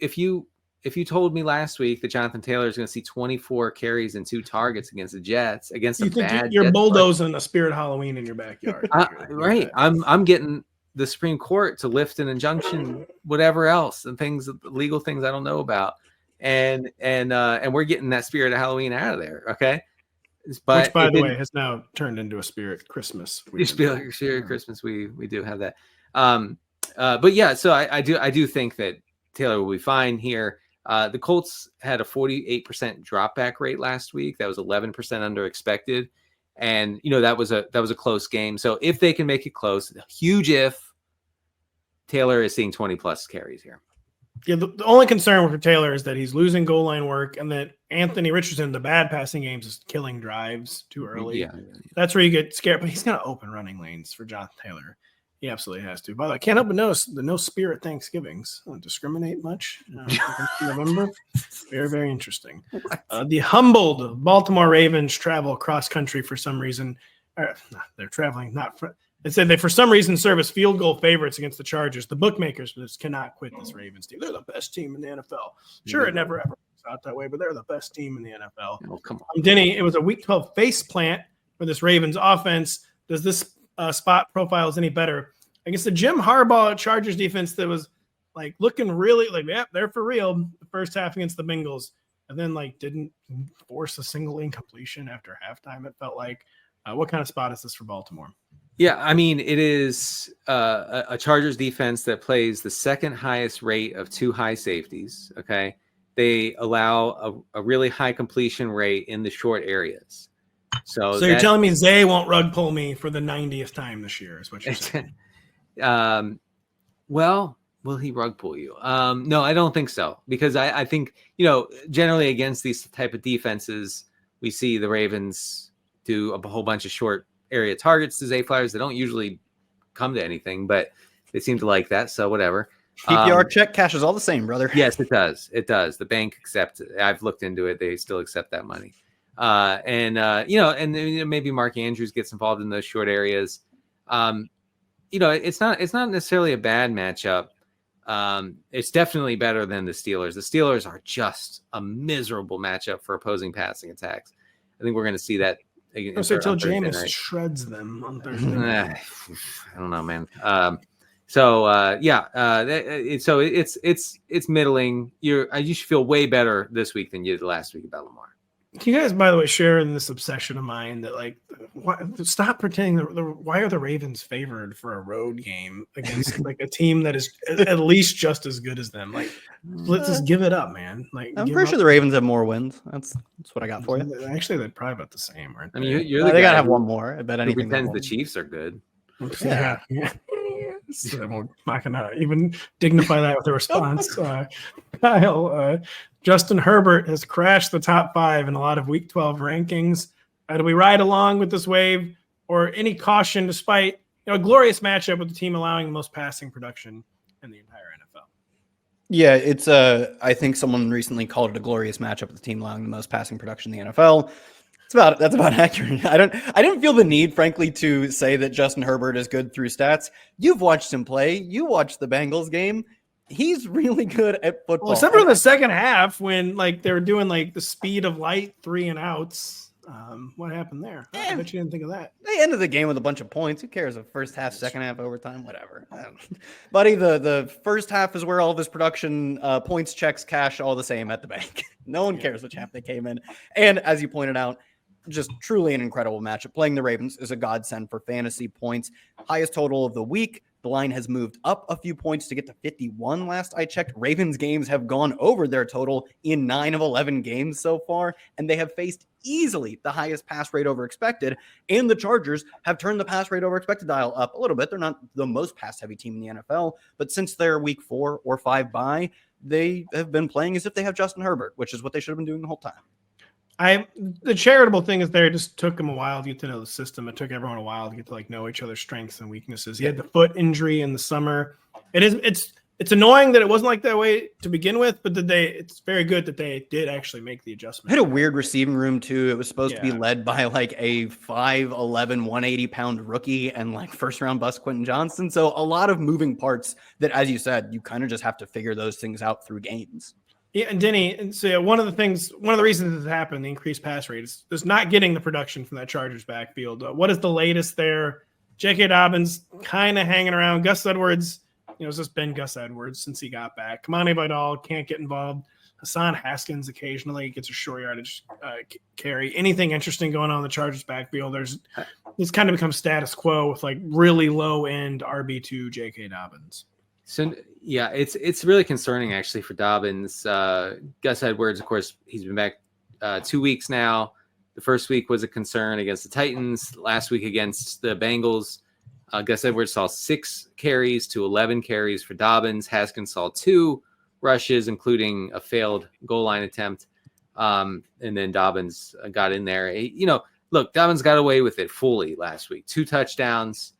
B: if you told me last week that Jonathan Taylor is going to see 24 carries and 2 targets against the Jets, against a bad
A: you're bulldozing a Spirit Halloween in your backyard.
B: Right. I'm getting the Supreme Court to lift an injunction, whatever else, and legal things I don't know about. And we're getting that Spirit of Halloween out of there. Okay. But
A: which, by the way, has now turned into a Spirit Christmas.
B: Spirit Christmas. We do have that. But yeah, so I do think that Taylor will be fine here. The Colts had a 48% drop back rate last week. That was 11% under expected. And that was a close game. So if they can make it close, huge if, Taylor is seeing 20 plus carries here.
A: Yeah, the only concern for Taylor is that he's losing goal line work and that Anthony Richardson, the bad passing games, is killing drives too early. Yeah. That's where you get scared, but he's going to open running lanes for Jonathan Taylor. He absolutely has to. By the way, I can't help but notice the no spirit Thanksgivings. Don't discriminate much. November. Very, very interesting. The humbled Baltimore Ravens travel cross country for some reason. They're traveling not for. They said they for some reason serve as field goal favorites against the Chargers. The bookmakers just cannot quit this Ravens team. They're the best team in the NFL. Sure, it never ever works out that way, but they're the best team in the NFL.
B: Oh, come on.
A: Denny, it was a Week 12 face plant for this Ravens offense. Does this spot profile is any better against the Jim Harbaugh Chargers defense that was like looking really like, yeah, they're for real the first half against the Bengals, and then like didn't force a single incompletion after halftime. It felt like what kind of spot is this for Baltimore?
B: Yeah, I mean, it is a Chargers defense that plays the second highest rate of 2 high safeties. Okay, they allow a really high completion rate in the short areas. So
A: you're telling me Zay won't rug pull me for the 90th time this year is what you're saying.
B: Well, will he rug pull you? No, I don't think so, because I think, generally against these type of defenses, we see the Ravens do a whole bunch of short area targets to Zay Flowers. They don't usually come to anything, but they seem to like that. So whatever.
C: PPR check cashes all the same, brother.
B: Yes, it does. It does. The bank accepts it. I've looked into it. They still accept that money. And maybe Mark Andrews gets involved in those short areas. It's not necessarily a bad matchup. It's definitely better than the Steelers. The Steelers are just a miserable matchup for opposing passing attacks. I think we're going to see that.
A: So until Jameis shreds them on Thursday.
B: I don't know, man. So it's middling. You should feel way better this week than you did last week about Lamar.
A: Can you guys, by the way, share in this obsession of mine that stop pretending why are the Ravens favored for a road game against like a team that is at least just as good as them? Like, let's just give it up, man. Like,
C: I'm pretty sure the Ravens have more wins. That's what I got for you.
A: Actually, they're probably about the same, aren't they?
B: I mean, you're
C: they gotta have one more. I bet
B: who
C: anything.
B: pretends the Chiefs are good.
A: Yeah. I'm not gonna even dignify that with a response. Kyle, Justin Herbert has crashed the top 5 in a lot of Week 12 rankings. Do we ride along with this wave, or any caution despite a glorious matchup with the team allowing the most passing production in the entire NFL?
C: Yeah, it's I think someone recently called it a glorious matchup with the team allowing the most passing production in the NFL. That's about accurate. I didn't feel the need, frankly, to say that Justin Herbert is good through stats. You've watched him play. You watched the Bengals game. He's really good at football.
A: Well, except for the second half when they were doing the speed of light 3 and outs. What happened there? I bet you didn't think of that.
C: They ended the game with a bunch of points. Who cares? The first half, second half, overtime, whatever. Buddy, the first half is where all of his production points, checks, cash, all the same at the bank. No one cares which half they came in. And as you pointed out, just truly an incredible matchup. Playing the Ravens is a godsend for fantasy points. Highest total of the week. The line has moved up a few points to get to 51 last I checked. Ravens games have gone over their total in 9 of 11 games so far, and they have faced easily the highest pass rate over expected, and the Chargers have turned the pass rate over expected dial up a little bit. They're not the most pass-heavy team in the NFL, but since their week 4 or 5 bye, they have been playing as if they have Justin Herbert, which is what they should have been doing the whole time.
A: The charitable thing is it just took him a while to get to know the system. It took everyone a while to get to know each other's strengths and weaknesses. He had the foot injury in the summer. It's annoying that it wasn't like that way to begin with, but it's very good that they did actually make the adjustment.
C: Had a weird receiving room too. It was supposed to be led by a 5'11", 180-pound rookie and first round bust Quentin Johnston. So a lot of moving parts that, as you said, you kind of just have to figure those things out through games.
A: Yeah, and Denny, one of the reasons this happened, the increased pass rate, is not getting the production from that Chargers backfield. What is the latest there? J.K. Dobbins kind of hanging around. Gus Edwards, it's just been Gus Edwards since he got back. Kamani Vidal can't get involved. Hassan Haskins occasionally gets a short yardage carry. Anything interesting going on in the Chargers backfield? It's kind of become status quo with really low end RB2 J.K. Dobbins.
B: So yeah, it's really concerning actually for Dobbins. Gus Edwards, of course, he's been back 2 weeks now. The first week was a concern against the Titans. Last week against the Bengals, Gus Edwards saw 6 carries to 11 carries for Dobbins. Haskins saw 2 rushes, including a failed goal line attempt. And then Dobbins got in there. Look, Dobbins got away with it fully last week. 2 touchdowns.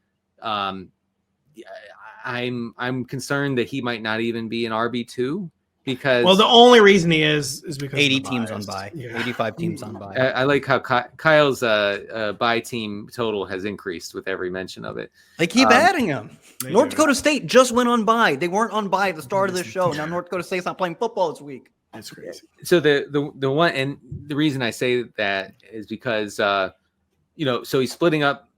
B: I'm concerned that he might not even be an RB2 because
A: Well, the only reason he is because
C: 80
A: of the
C: teams
A: bias.
C: on bye,
A: Yeah.
C: 85 teams on bye.
B: I like how Kyle's bye team total has increased with every mention of it.
C: They keep adding them. North
A: do.
C: Dakota State just went on bye. They weren't on bye at the start of the show. Now North Dakota State's not playing football this week.
A: That's crazy.
B: So the one, and the reason I say that is because so he's splitting up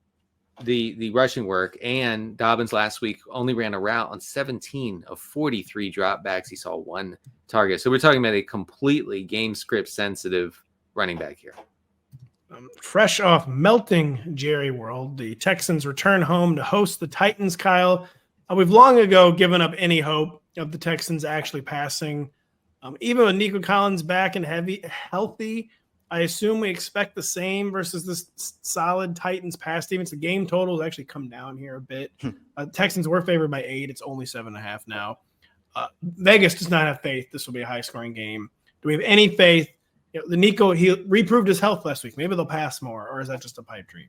B: the rushing work, and Dobbins last week only ran a route on 17 of 43 dropbacks. He saw one target. So we're talking about a completely game script sensitive running back here.
A: Fresh off melting Jerry World, the Texans return home to host the Titans. Kyle, we've long ago given up any hope of the Texans actually passing. Even with Nico Collins back and healthy, I assume we expect the same versus this solid Titans pass defense. The game total has actually come down here a bit. Texans were favored by 8. It's only 7.5 now. Vegas does not have faith this will be a high-scoring game. Do we have any faith? The Nico, he reproved his health last week. Maybe they'll pass more, or is that just a pipe dream?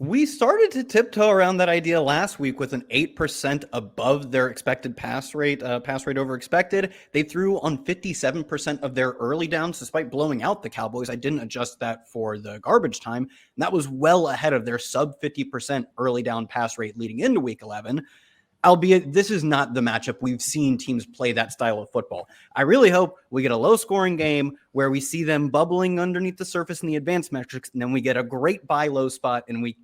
C: We started to tiptoe around that idea last week with an 8% above their expected pass rate over expected. They threw on 57% of their early downs despite blowing out the Cowboys. I didn't adjust that for the garbage time. And that was well ahead of their sub 50% early down pass rate leading into week 11. Albeit this is not the matchup we've seen teams play that style of football. I really hope we get a low-scoring game where we see them bubbling underneath the surface in the advanced metrics, and then we get a great buy low spot in week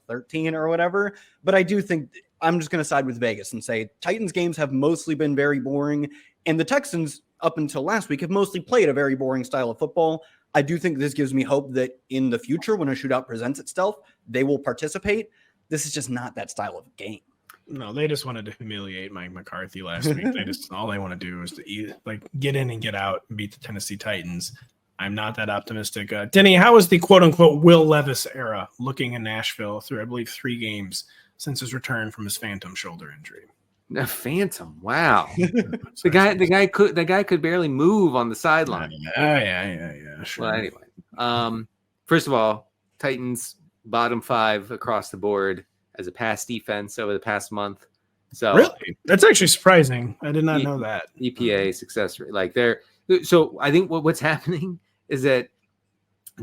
C: 13 or whatever. But I do think I'm just going to side with Vegas and say Titans games have mostly been very boring, and the Texans up until last week have mostly played a very boring style of football. I do think this gives me hope that in the future, when a shootout presents itself, they will participate. This is just not that style of game.
A: No, they just wanted to humiliate Mike McCarthy last week. All they want to do is to get in and get out and beat the Tennessee Titans. I'm not that optimistic. Denny, how is the quote-unquote Will Levis era looking in Nashville through, I believe, 3 games since his return from his phantom shoulder injury?
B: A phantom, wow! the guy could barely move on the sideline.
A: Yeah. Sure.
B: Well, anyway, first of all, Titans bottom 5 across the board as a pass defense over the past month. So
A: really, that's actually surprising. I did not know that.
B: EPA success rate, so I think what's happening is that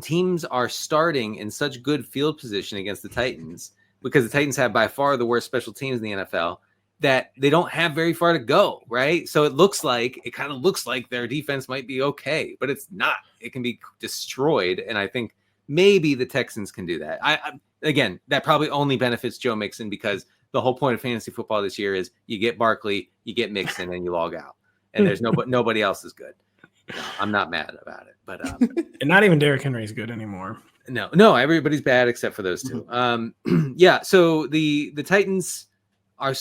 B: teams are starting in such good field position against the Titans because the Titans have by far the worst special teams in the NFL that they don't have very far to go, right? So it kind of looks like their defense might be okay, but it's not. It can be destroyed, and I think maybe the Texans can do that. Again, that probably only benefits Joe Mixon because the whole point of fantasy football this year is you get Barkley, you get Mixon, and you log out. And there's nobody else is good. I'm not mad about it, but
A: and not even Derrick Henry is good anymore.
B: No, everybody's bad except for those two. So the Titans are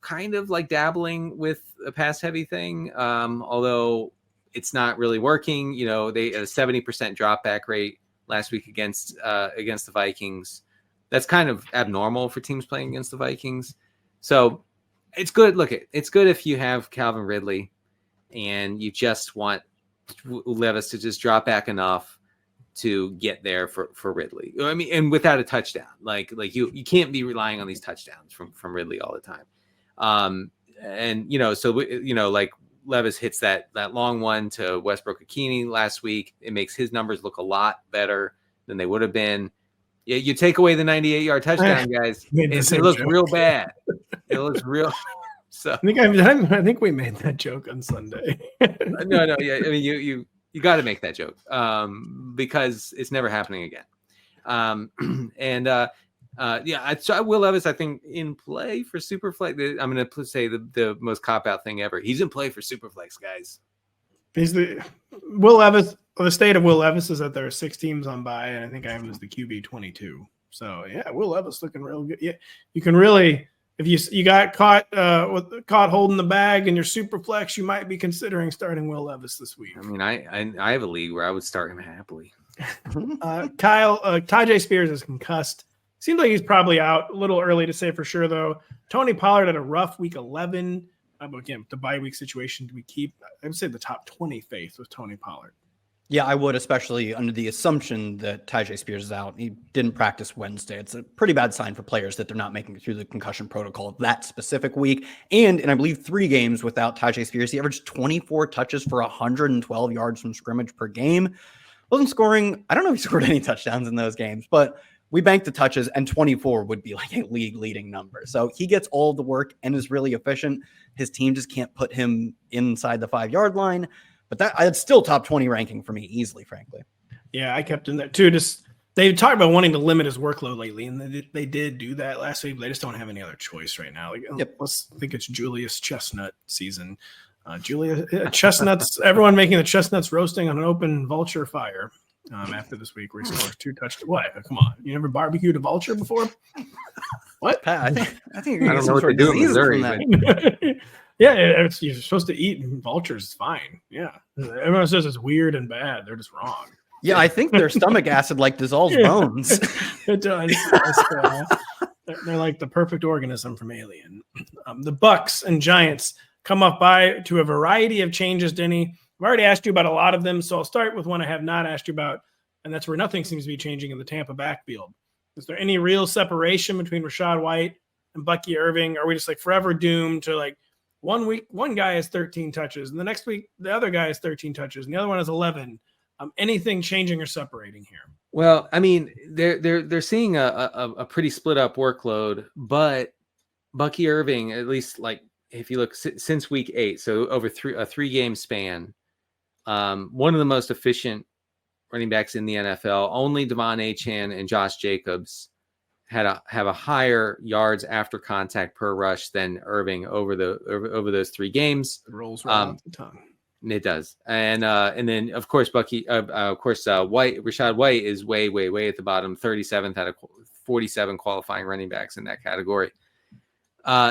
B: kind of like dabbling with a pass heavy thing, although it's not really working. They had a 70% drop back rate last week against the Vikings. That's kind of abnormal for teams playing against the Vikings. So it's good. It's good if you have Calvin Ridley and you just want Levis to just drop back enough to get there for Ridley. I mean, and without a touchdown, like you can't be relying on these touchdowns from Ridley all the time. Like Levis hits that long one to Westbrook-Ikini last week. It makes his numbers look a lot better than they would have been. Yeah, you take away the 98-yard touchdown, guys. It looks real bad. It looks real. So
A: I think we made that joke on Sunday.
B: No. Yeah, I mean, you got to make that joke because it's never happening again. So Will Levis, I think, in play for Superflex. I'm going to say the most cop-out thing ever. He's in play for Superflex, guys.
A: He's Will Levis. The state of Will Levis is that there are 6 teams on bye, and I think I am as the QB 22. So yeah, Will Levis looking real good. Yeah, you can really, if you got caught holding the bag in your Superflex, you might be considering starting Will Levis this week.
B: I mean, I have a league where I would start him happily.
A: Kyle, Tajay Spears is concussed. Seems like he's probably out. A little early to say for sure, though. Tony Pollard had a rough week 11. Again, the bye week situation, do we keep, I would say, the top 20 faith with Tony Pollard?
C: Yeah, I would, especially under the assumption that Tyjae Spears is out. He didn't practice Wednesday. It's a pretty bad sign for players that they're not making it through the concussion protocol that specific week. And in, I believe, 3 games without Tyjae Spears, he averaged 24 touches for 112 yards from scrimmage per game. Wasn't scoring. I don't know if he scored any touchdowns in those games, but we banked the touches, and 24 would be like a league-leading number. So he gets all of the work and is really efficient. His team just can't put him inside the 5-yard line. But that's still top 20 ranking for me easily, frankly.
A: Yeah, I kept in there too. They talked about wanting to limit his workload lately, and they did do that last week. But they just don't have any other choice right now. Let's think it's Julius Chestnut season. Chestnuts, everyone making the chestnuts roasting on an open vulture fire after this week where he scores 2 touchdowns. What? Come on. You never barbecued a vulture before? What?
C: Pat, I think
B: I don't know what they do in Missouri.
A: Yeah, you're supposed to eat vultures. It's fine. Yeah. Everyone says it's weird and bad. They're just wrong.
C: Yeah, I think their stomach acid like dissolves bones.
A: It does. They're like the perfect organism from Alien. The Bucs and Giants come up by to a variety of changes, Denny. I've already asked you about a lot of them, so I'll start with one I have not asked you about, and that's where nothing seems to be changing in the Tampa backfield. Is there any real separation between Rachaad White and Bucky Irving? Are we just like forever doomed to like one week, one guy has 13 touches, and the next week, the other guy has 13 touches, and the other one has 11? Anything changing or separating here?
B: Well, I mean, they're seeing a pretty split up workload, but Bucky Irving, at least like if you look since week 8, so over a 3-game span, one of the most efficient running backs in the NFL. Only Devon Achane and Josh Jacobs have a higher yards after contact per rush than Irving over those 3 games.
A: It rolls right off the tongue.
B: It does, and then of course Rachaad White is way at the bottom, 37th out of 47 qualifying running backs in that category.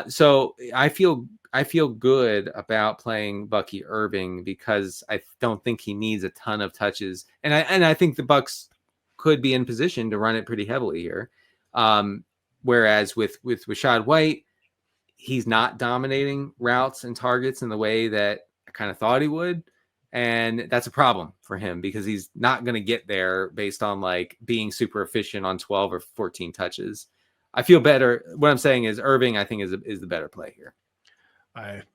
B: So I feel good about playing Bucky Irving because I don't think he needs a ton of touches, and I think the Bucs could be in position to run it pretty heavily here. Whereas with Rachaad White, he's not dominating routes and targets in the way that I kind of thought he would. And that's a problem for him because he's not going to get there based on like being super efficient on 12 or 14 touches. I feel better. What I'm saying is Irving, I think is the better play here.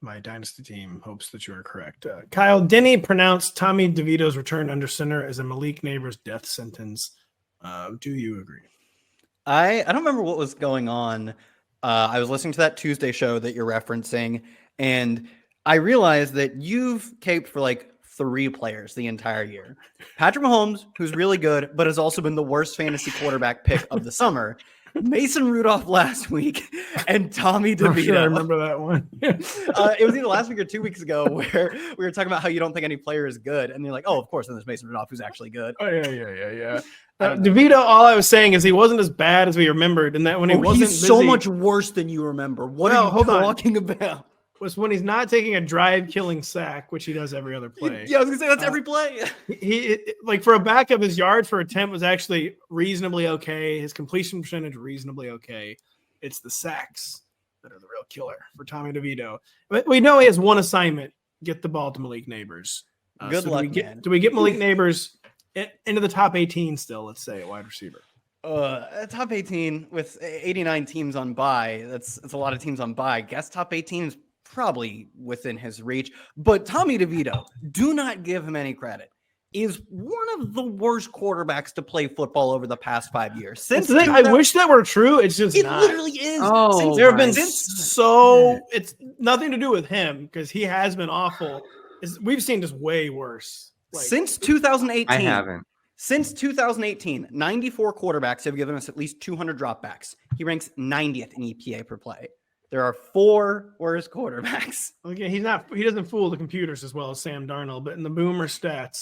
A: My dynasty team hopes that you are correct. Kyle, Denny pronounced Tommy DeVito's return under center as a Malik Neighbors death sentence. Do you agree?
C: I don't remember what was going on. I was listening to that Tuesday show that you're referencing, and I realized that you've caped for like 3 players the entire year. Patrick Mahomes, who's really good, but has also been the worst fantasy quarterback pick of the summer. Mason Rudolph last week, and Tommy DeVito.
A: Sure, I remember that one.
C: It was either last week or 2 weeks ago where we were talking about how you don't think any player is good, and you're like, oh, of course, then there's Mason Rudolph who's actually good.
A: Oh yeah. DeVito, all I was saying is he wasn't as bad as we remembered, and that when he wasn't
C: he's
A: busy,
C: so much worse than you remember. What are you talking about?
A: Was when he's not taking a drive-killing sack, which he does every other play.
C: Yeah, I was gonna say that's every play.
A: He like for a backup, his yards per attempt was actually reasonably okay. His completion percentage reasonably okay. It's the sacks that are the real killer for Tommy DeVito. But we know he has one assignment: get the ball to Malik Neighbors.
C: Good luck, man.
A: Do we get Malik Neighbors into the top 18 still? Let's say at wide receiver.
C: Top 18 with 89 teams on bye. That's a lot of teams on bye. Guess top 18 is probably within his reach, but Tommy DeVito, do not give him any credit, is one of the worst quarterbacks to play football over the past 5 years.
A: I wish that were true. It's just
C: it
A: not.
C: Literally is.
A: Oh, there have been so it's nothing to do with him because he has been awful. We've seen just way worse.
C: Since 2018.
B: I haven't.
C: Since 2018, 94 quarterbacks have given us at least 200 dropbacks. He ranks 90th in EPA per play. There are 4 worse quarterbacks.
A: Okay, he doesn't fool the computers as well as Sam Darnold, but in the boomer stats,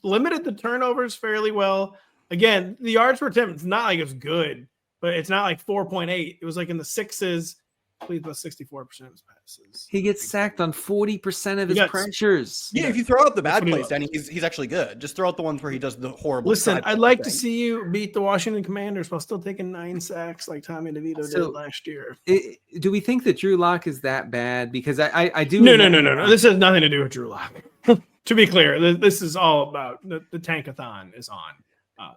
A: limited the turnovers fairly well. Again, the yards per attempt, it's not like it's good, but it's not like 4.8. It was like in the 6s. Please, about 64% of his passes.
B: He gets sacked on 40% of his pressures.
C: Yeah, if you throw out the bad plays, Danny, he's actually good. Just throw out the ones where he does the horrible.
A: Listen, I'd like to see you beat the Washington Commanders while still taking 9 sacks like Tommy DeVito did last year.
B: Do we think that Drew Lock is that bad? Because I do.
A: No. This has nothing to do with Drew Lock. To be clear, this is all about the tankathon is on.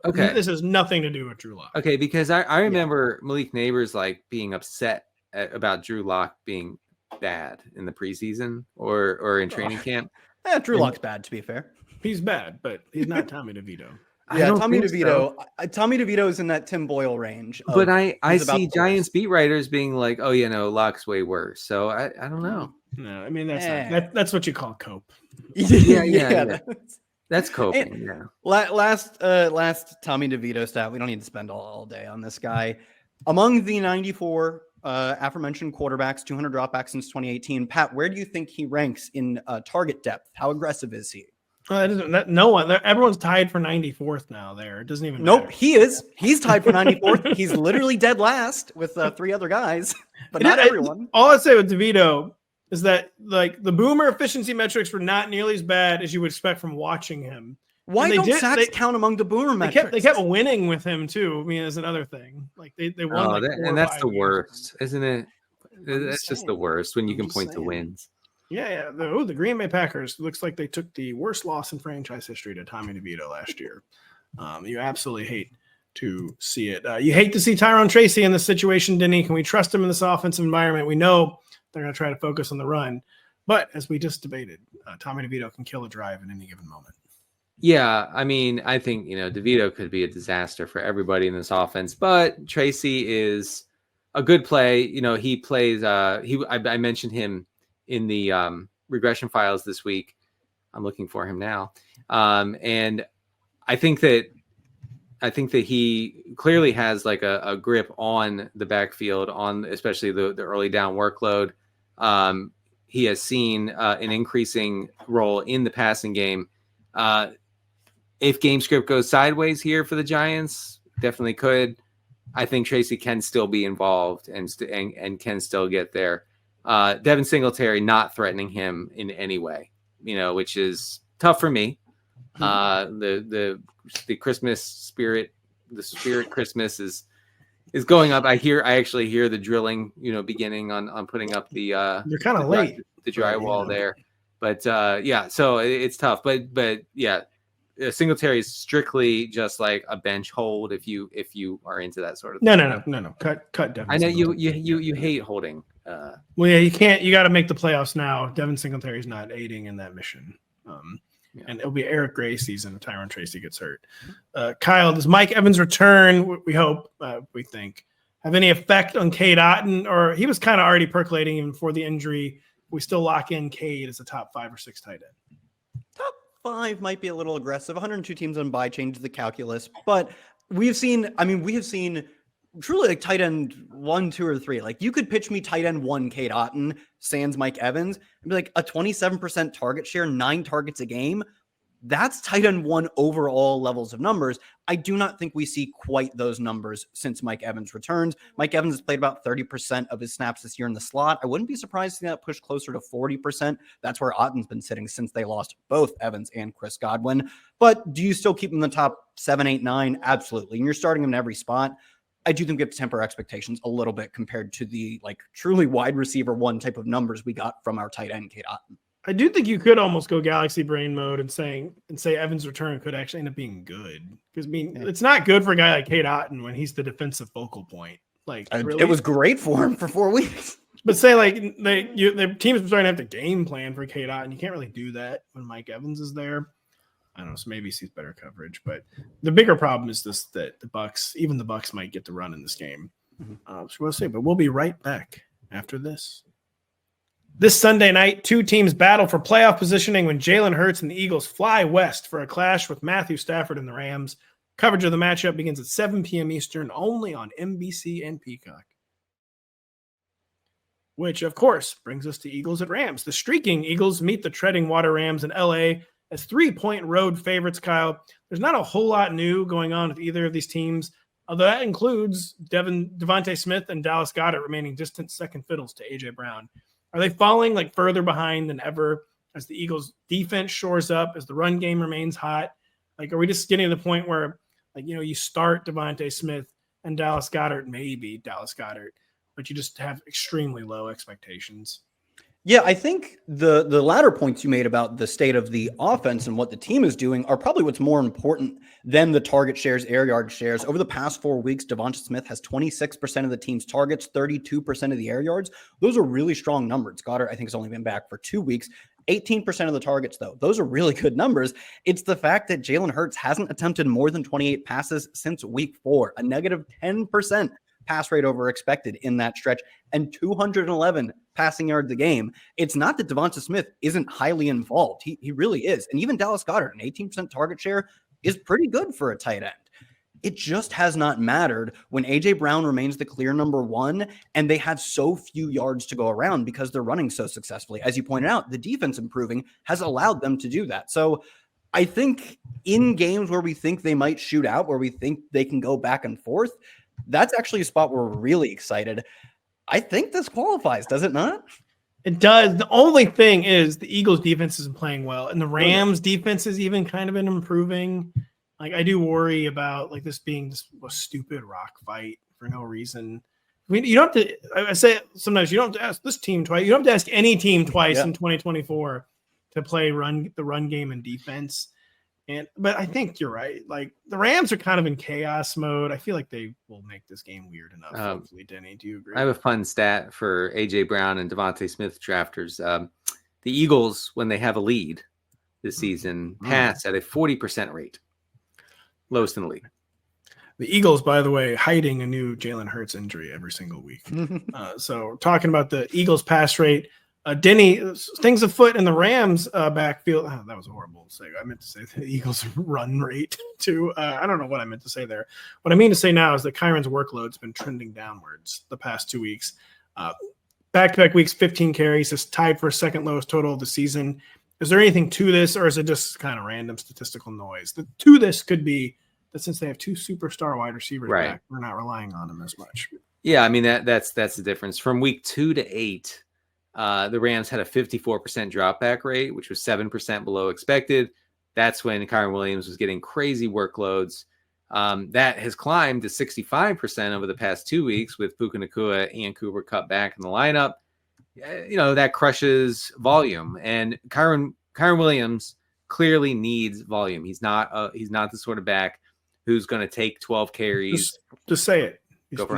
B: Okay.
A: This has nothing to do with Drew Lock.
B: Okay, because I remember Malik Neighbors like being upset about Drew Lock being bad in the preseason or in training camp.
C: Drew Lock's bad, to be fair.
A: He's bad, but he's not Tommy DeVito.
C: Yeah, Tommy DeVito. Tommy DeVito's in that Tim Boyle range.
B: But I see Giants beat writers being like, "Oh, Lock's way worse." So I don't know.
A: No, I mean that's what you call cope.
B: Yeah. That's coping. Yeah.
C: Last Tommy DeVito stat. We don't need to spend all day on this guy. Among the 94 aforementioned quarterbacks, 200 dropbacks since 2018. Pat, where do you think he ranks in target depth? How aggressive is he?
A: No one. Everyone's tied for 94th now. There, it doesn't even.
C: Nope,
A: matter.
C: he is. He's tied for 94th. He's literally dead last with 3 other guys, but not everyone.
A: All I'd say with DeVito is that like the boomer efficiency metrics were not nearly as bad as you would expect from watching him.
C: Why don't sacks count among the boomer metrics?
A: They kept winning with him too. I mean, as another thing, like they won.
B: And that's the worst, isn't it? That's just the worst when you can point to wins.
A: Yeah. The Green Bay Packers looks like they took the worst loss in franchise history to Tommy DeVito last year. You absolutely hate to see it. You hate to see Tyrone Tracy in this situation, Denny. Can we trust him in this offensive environment? We know they're going to try to focus on the run. But as we just debated, Tommy DeVito can kill a drive at any given moment.
B: Yeah, I mean, I think, DeVito could be a disaster for everybody in this offense. But Tracy is a good play. He plays I mentioned him in the regression files this week. I'm looking for him now. And I think that he clearly has like a grip on the backfield, on especially the early down workload. He has seen an increasing role in the passing game. If game script goes sideways here for the Giants, definitely could. I think Tracy can still be involved and can still get there. Devin Singletary not threatening him in any way, which is tough for me. The Christmas spirit, the spirit Christmas is going up. I actually hear the drilling, beginning on putting up the
A: you're kind of late,
B: the drywall there. But so it's tough. But yeah, Singletary is strictly just like a bench hold if you are into that sort of thing.
A: No. Cut Devin.
B: I know you hate holding.
A: Well, yeah, you can't. You got to make the playoffs now. Devin Singletary's not aiding in that mission. And it'll be Eric Gray season if Tyrone Tracy gets hurt. Kyle, does Mike Evans' return, we hope, we think, have any effect on Cade Otton? Or he was kind of already percolating even before the injury. We still lock in Cade as a top 5 or 6 tight end.
C: Top 5 might be a little aggressive. 102 teams on bye changes the calculus. But we have seen truly like tight end 1, 2, or 3. Like you could pitch me tight end 1, Cade Otton, sans Mike Evans, and be like a 27% target share, 9 targets a game. That's tight end 1 overall levels of numbers. I do not think we see quite those numbers since Mike Evans returns. Mike Evans has played about 30% of his snaps this year in the slot. I wouldn't be surprised to see that push closer to 40%. That's where Otton's been sitting since they lost both Evans and Chris Godwin. But do you still keep him in the top 7, 8, 9? Absolutely. And you're starting him in every spot. I do think we have to temper expectations a little bit compared to the like truly wide receiver 1 type of numbers we got from our tight end, Cade Otton.
A: I do think you could almost go galaxy brain mode and say Evans' return could actually end up being good. Because it's not good for a guy like Cade Otton when he's the defensive focal point. Like really?
C: It was great for him for 4 weeks.
A: But say like the teams are starting to have to game plan for Cade Otton. You can't really do that when Mike Evans is there. I don't know. So maybe he sees better coverage. But the bigger problem is this: that the Bucs might get the run in this game. So we'll see. But we'll be right back after this. This Sunday night, 2 teams battle for playoff positioning when Jalen Hurts and the Eagles fly west for a clash with Matthew Stafford and the Rams. Coverage of the matchup begins at 7 p.m. Eastern, only on NBC and Peacock. Which, of course, brings us to Eagles at Rams. The streaking Eagles meet the treading water Rams in L.A. as 3-point road favorites, Kyle. There's not a whole lot new going on with either of these teams, although that includes Devontae Smith and Dallas Goedert remaining distant second fiddles to A.J. Brown. Are they falling like further behind than ever as the Eagles defense shores up, as the run game remains hot? Like, are we just getting to the point where, like, you start Devontae Smith and Dallas Goedert, maybe Dallas Goedert, but you just have extremely low expectations?
C: Yeah, I think the latter points you made about the state of the offense and what the team is doing are probably what's more important than the target shares, air yard shares. Over the past 4 weeks, Devonta Smith has 26% of the team's targets, 32% of the air yards. Those are really strong numbers. Goddard, I think, has only been back for 2 weeks. 18% of the targets, though. Those are really good numbers. It's the fact that Jalen Hurts hasn't attempted more than 28 passes since week 4, a negative 10% pass rate over expected in that stretch, and 211 passing yards a game. It's not that Devonta Smith isn't highly involved. He really is. And even Dallas Goedert, an 18% target share, is pretty good for a tight end. It just has not mattered when A.J. Brown remains the clear number 1 and they have so few yards to go around because they're running so successfully. As you pointed out, the defense improving has allowed them to do that. So I think in games where we think they might shoot out, where we think they can go back and forth, that's actually a spot where we're really excited. I think this qualifies, does it not?
A: It does. The only thing is the Eagles defense isn't playing well, and the Rams defense has even kind of been improving. Like, I do worry about like this being just a stupid rock fight for no reason. I mean, you don't have to. I say sometimes you don't have to ask this team twice. You don't have to ask any team twice in 2024 to play the run game and defense. But I think you're right. Like, the Rams are kind of in chaos mode. I feel like they will make this game weird enough. Hopefully, Denny, do you agree?
B: I have a fun stat for A.J. Brown and Devontae Smith drafters. The Eagles, when they have a lead this season, pass at a 40% rate. Lowest in the league.
A: The Eagles, by the way, hiding a new Jalen Hurts injury every single week. So talking about the Eagles pass rate, Denny, things afoot in the Rams backfield. Oh, that was a horrible say. I meant to say the Eagles run rate too. I don't know what I meant to say there. What I mean to say now is that Kyren's workload's been trending downwards the past 2 weeks. Back-to-back weeks, 15 carries, is tied for second lowest total of the season. Is there anything to this, or is it just kind of random statistical noise? The to this could be that since they have 2 superstar wide receivers back, we're not relying on them as much.
B: Yeah, I mean that's the difference. From week 2 to 8, the Rams had a 54% drop back rate, which was 7% below expected. That's when Kyren Williams was getting crazy workloads. That has climbed to 65% over the past 2 weeks with Puka Nacua and Cooper Kupp back in the lineup. That crushes volume, and Kyren Williams clearly needs volume. He's not the sort of back who's going to take 12 carries.
A: Just say it. He's never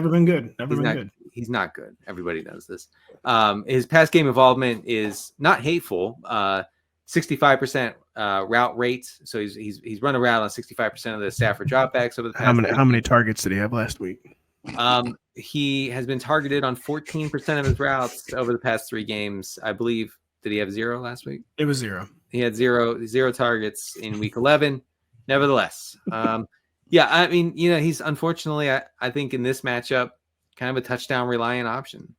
A: been good. Good.
B: He's not good. Everybody knows this. His pass game involvement is not hateful. 65% route rates. So he's run a route on 65% of the Stafford dropbacks over the past.
A: How many targets did he have last week?
B: He has been targeted on 14% of his routes over the past 3 games. I believe. Did he have 0 last week?
A: It was 0.
B: He had zero targets in week 11. Nevertheless, yeah, I mean, he's unfortunately, I think in this matchup, kind of a touchdown reliant option.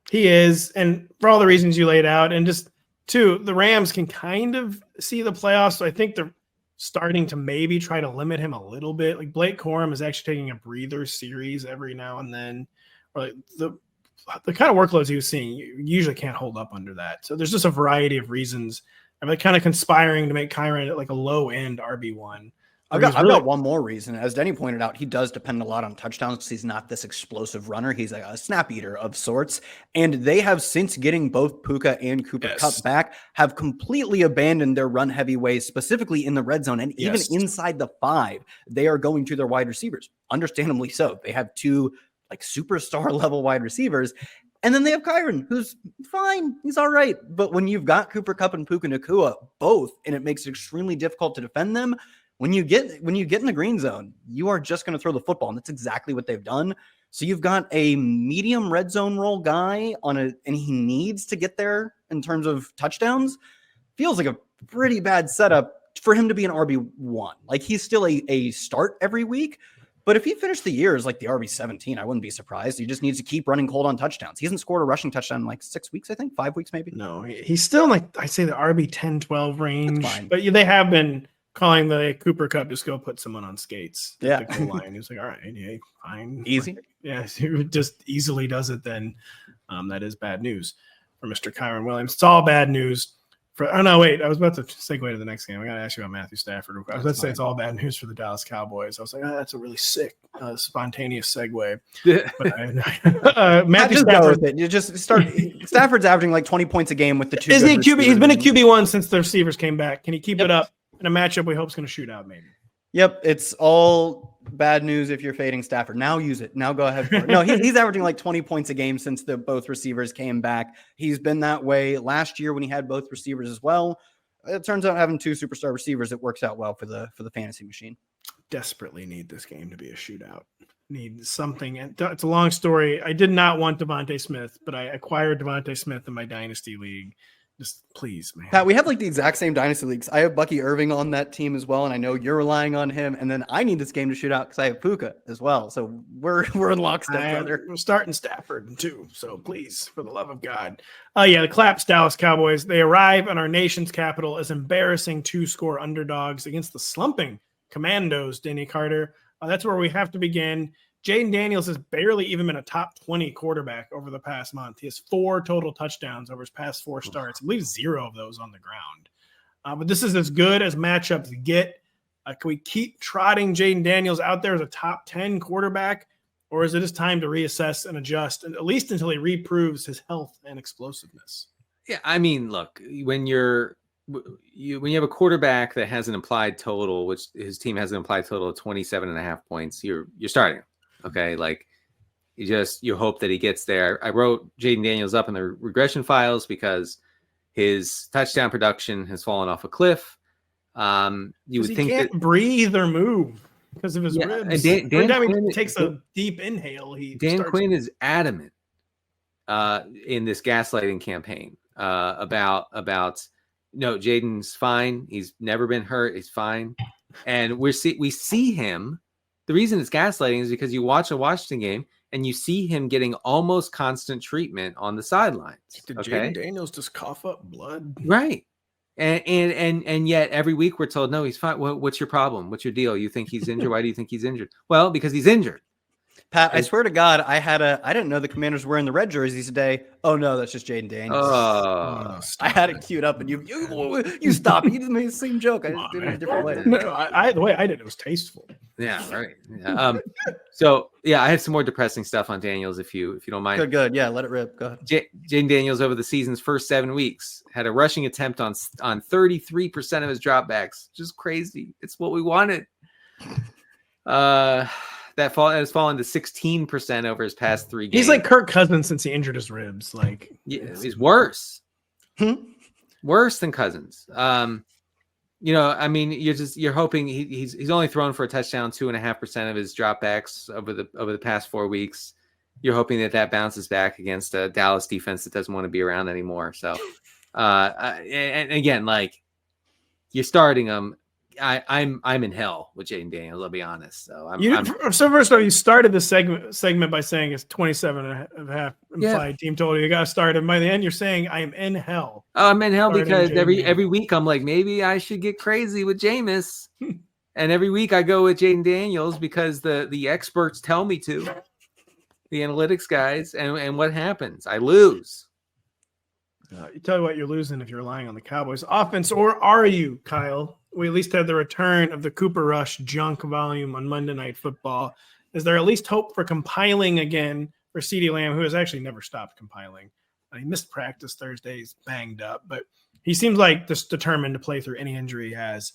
A: He is, and for all the reasons you laid out, and just two, the Rams can kind of see the playoffs. So I think they're starting to maybe try to limit him a little bit. Like Blake Corum is actually taking a breather series every now and then. Or like the kind of workloads he was seeing, you usually can't hold up under that. So there's just a variety of reasons. I'm like kind of conspiring to make Kyren like a low end RB1.
C: I've got one more reason. As Denny pointed out, he does depend a lot on touchdowns because he's not this explosive runner. He's like a snap eater of sorts. And they have, since getting both Puka and Cooper Kupp back, have completely abandoned their run heavy ways, specifically in the red zone. And even inside the 5, they are going to their wide receivers. Understandably so. They have 2 like superstar level wide receivers. And then they have Kyren, who's fine. He's all right. But when you've got Cooper Kupp and Puka Nacua both, and it makes it extremely difficult to defend them, when you get in the green zone, you are just going to throw the football, and that's exactly what they've done. So you've got a medium red zone role guy and he needs to get there in terms of touchdowns. Feels like a pretty bad setup for him to be an RB1. Like he's still a start every week, but if he finished the year as like the RB17, I wouldn't be surprised. He just needs to keep running cold on touchdowns. He hasn't scored a rushing touchdown in like 6 weeks, I think 5 weeks maybe.
A: No, he's still like I say the RB10, 12 range. But they have been calling the Cooper Kupp, just go put someone on skates.
C: Yeah.
A: The goal line. He was like, all right, yeah, fine.
C: Easy.
A: Yeah, he just easily does it then. That is bad news for Mr. Kyren Williams. It's all bad news Oh no, wait! I was about to segue to the next game. I got to ask you about Matthew Stafford. I was about to say
C: fine.
A: it's all bad news for the Dallas Cowboys. I was like, that's a really sick, spontaneous segue. But Matthew
C: Just go
A: Stafford,
C: with it. You just start. Stafford's averaging like 20 points a game with the two.
A: is he a
C: good
A: QB? He's been a
C: receivers.
A: QB1 since the receivers came back. Can he keep it up in a matchup we hope is going to shoot out? Maybe.
C: Yep, it's all bad news if you're fading Stafford. Now use it. Now go ahead for it. No, he's averaging like 20 points a game since both receivers came back. He's been that way last year when he had both receivers as well. It turns out having two superstar receivers, it works out well for the fantasy machine.
A: Desperately need this game to be a shootout. Need something. It's a long story. I did not want Devontae Smith, but I acquired Devontae Smith in my dynasty league. Just please, man.
C: Pat, we have like the exact same dynasty leagues. I have Bucky Irving on that team as well, and I know you're relying on him. And then I need this game to shoot out because I have Puka as well. So we're in lockstep, brother.
A: We're starting Stafford too. So please, for the love of God. The Claps Dallas Cowboys. They arrive in our nation's capital as embarrassing 2-score underdogs against the slumping Commandos, Denny Carter. That's where we have to begin. Jayden Daniels has barely even been a top 20 quarterback over the past month. He has 4 total touchdowns over his past 4 starts. I believe 0 of those on the ground. But this is as good as matchups get. Can we keep trotting Jayden Daniels out there as a top 10 quarterback, or is it just time to reassess and adjust, and at least until he reproves his health and explosiveness?
B: Yeah, I mean, look, when you have a quarterback that has an implied total, which his team has an implied total of 27.5 points, you're starting him. Okay, like you hope that he gets there. I wrote Jayden Daniels up in the regression files because his touchdown production has fallen off a cliff. You would think
A: can't breathe or move because of his ribs.
B: Dan
A: Every time
B: Quinn,
A: he takes a deep inhale,
B: Dan Quinn is adamant in this gaslighting campaign about no, Jayden's fine. He's never been hurt. He's fine, and we see him. The reason it's gaslighting is because you watch a Washington game and you see him getting almost constant treatment on the sidelines.
A: Did Jayden Daniels just cough up blood?
B: Right. And yet every week we're told, no, he's fine. What's your problem? What's your deal? You think he's injured? Why do you think he's injured? Well, because he's injured.
C: Pat, I swear to God, I didn't know the Commanders were wearing the red jerseys today. Oh no, that's just Jayden Daniels.
B: Oh,
C: I had it queued up, and you stop. You just made the same joke. I just did it a different way.
A: No, the way I did it was tasteful.
B: Yeah, right. Yeah. So yeah, I have some more depressing stuff on Daniels if you don't mind.
C: Good. Yeah, let it rip. Go ahead.
B: Jayden Daniels over the season's first 7 weeks had a rushing attempt on 33% of his dropbacks. Just crazy. It's what we wanted. That has fallen to 16% over his past 3 games.
A: He's like Kirk Cousins since he injured his ribs. Like,
B: he's worse. Worse than Cousins. I mean, you're hoping he's only thrown for a touchdown 2.5% of his dropbacks over the past 4 weeks. You're hoping that bounces back against a Dallas defense that doesn't want to be around anymore. So, and again, like you're starting him. I'm in hell with Jayden Daniels. I'll be honest. So
A: so first of all, you started the segment by saying it's 27.5 implied team total. You got to start, and by the end, you're saying I am in hell.
B: Oh, I'm in hell because every week I'm like, maybe I should get crazy with Jameis, and every week I go with Jayden Daniels because the experts tell me to, the analytics guys, and what happens? I lose.
A: You tell you what, you're losing if you're relying on the Cowboys offense, or are you, Kyle? We at least had the return of the Cooper Rush junk volume on Monday Night Football. Is there at least hope for compiling again for CeeDee Lamb, who has actually never stopped compiling? He missed practice Thursday. He's banged up, but he seems like just determined to play through any injury he has.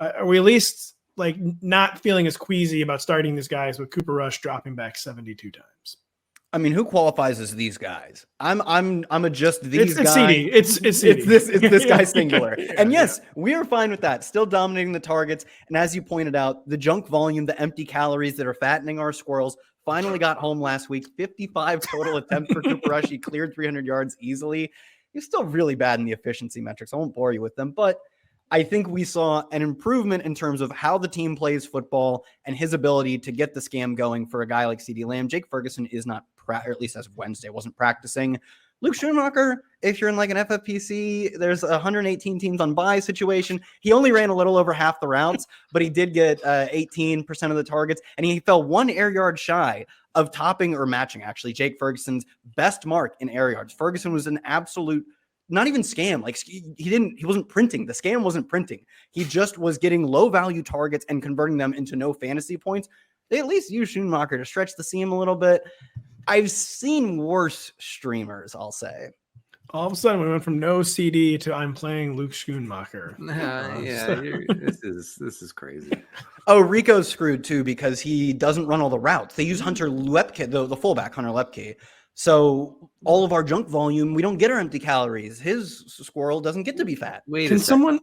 A: Are we at least like not feeling as queasy about starting these guys with Cooper Rush dropping back 72 times?
C: I mean, who qualifies as these guys? I'm a just these guys.
A: It's
C: this guy singular.
A: Yeah,
C: and yes, we are fine with that. Still dominating the targets. And as you pointed out, the junk volume, the empty calories that are fattening our squirrels finally got home last week. 55 total attempts for Cooper Rush. He cleared 300 yards easily. He's still really bad in the efficiency metrics. I won't bore you with them, but I think we saw an improvement in terms of how the team plays football and his ability to get the scam going for a guy like CeeDee Lamb. Jake Ferguson is not, or at least as of Wednesday, wasn't practicing. Luke Schumacher, if you're in like an FFPC, there's 118 teams on bye situation. He only ran a little over half the routes, but he did get 18% of the targets, and he fell 1 air yard shy of topping or matching, actually, Jake Ferguson's best mark in air yards. Ferguson was an absolute not even scam. Like he wasn't printing. The scam wasn't printing. He just was getting low value targets and converting them into no fantasy points. They at least use Schoonmaker to stretch the seam a little bit. I've seen worse streamers, I'll say.
A: All of a sudden, we went from no CD to I'm playing Luke Schoonmaker.
B: This is crazy.
C: Oh, Rico's screwed too because he doesn't run all the routes. They use Hunter Lepke, the fullback, Hunter Lepke. So all of our junk volume, we don't get our empty calories. His squirrel doesn't get to be fat.
A: Can someone?